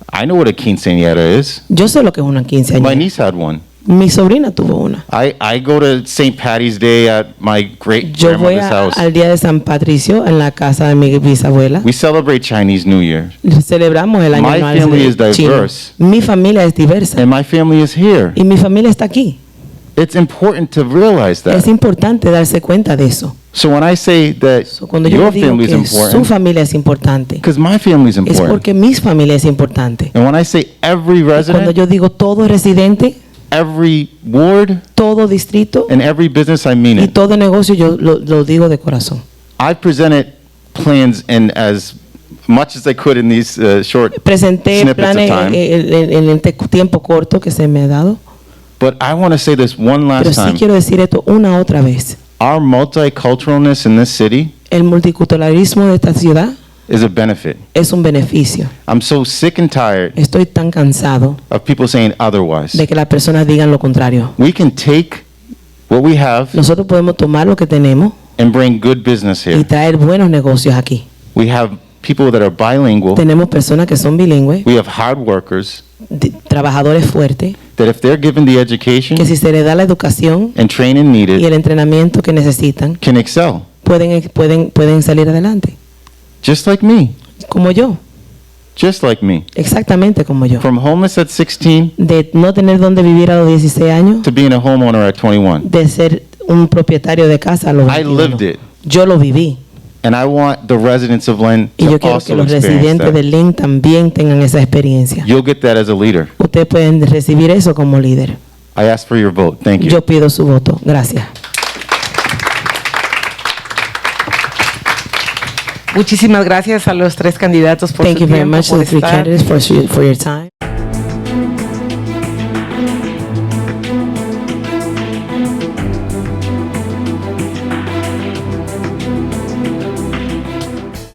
I know what a quinceañera is. Yo sé lo que es una My quinceañera. niece had one. Mi sobrina tuvo una. I go to St. Patty's Day at my great Yo voy grandmother's house. al día de San Patricio en la casa de mi bisabuela. We celebrate Chinese New Year. Celebramos el año My anual family is chino. diverse. Mi familia es diversa And my family is here. y mi familia está aquí. It's important to realize that. Es importante darse cuenta de eso. So when I say that Cuando yo your digo family is que su important, familia es importante, because my family is es important. porque mi familia es importante. And when I say every Cuando resident, yo digo todo residente, every ward, todo distrito and every business, I mean y it. todo negocio, yo lo digo de corazón. I presented plans in as much as I could in these short Presenté snippets of planes time. en el tiempo corto que se me ha dado, But I want to say this one pero last sí time. quiero decir esto una otra vez. our multiculturalness in this city El multiculturalismo de esta ciudad is a benefit. es un beneficio. I'm so sick and tired Estoy tan cansado of people saying otherwise. de que las personas digan lo contrario. We can take what we have Nosotros podemos tomar lo que tenemos and bring good business y here. traer buenos negocios aquí. We have people that are bilingual. Tenemos personas que son bilingües, We have hard workers trabajadores fuertes, that if they're given the education que si se les da la educación and training y needed, el entrenamiento que necesitan, can excel. pueden salir adelante. Just like me. Como yo, Just like me. exactamente como yo. From homeless at 16 De no tener dónde vivir a los 16 años, to being a homeowner at 21. de ser un propietario de casa a los I 21. lived it. Yo lo viví. And I want the residents of Lynn Y to yo quiero que also los experience residentes de that. Lynn también tengan esa experiencia. You'll get that as a leader. Ustedes pueden recibir eso como líder. I ask for your vote. Thank you. Yo pido su voto. Gracias. Muchísimas gracias a los tres candidatos por Thank su you very tiempo, much to por the three estar. candidates for your time.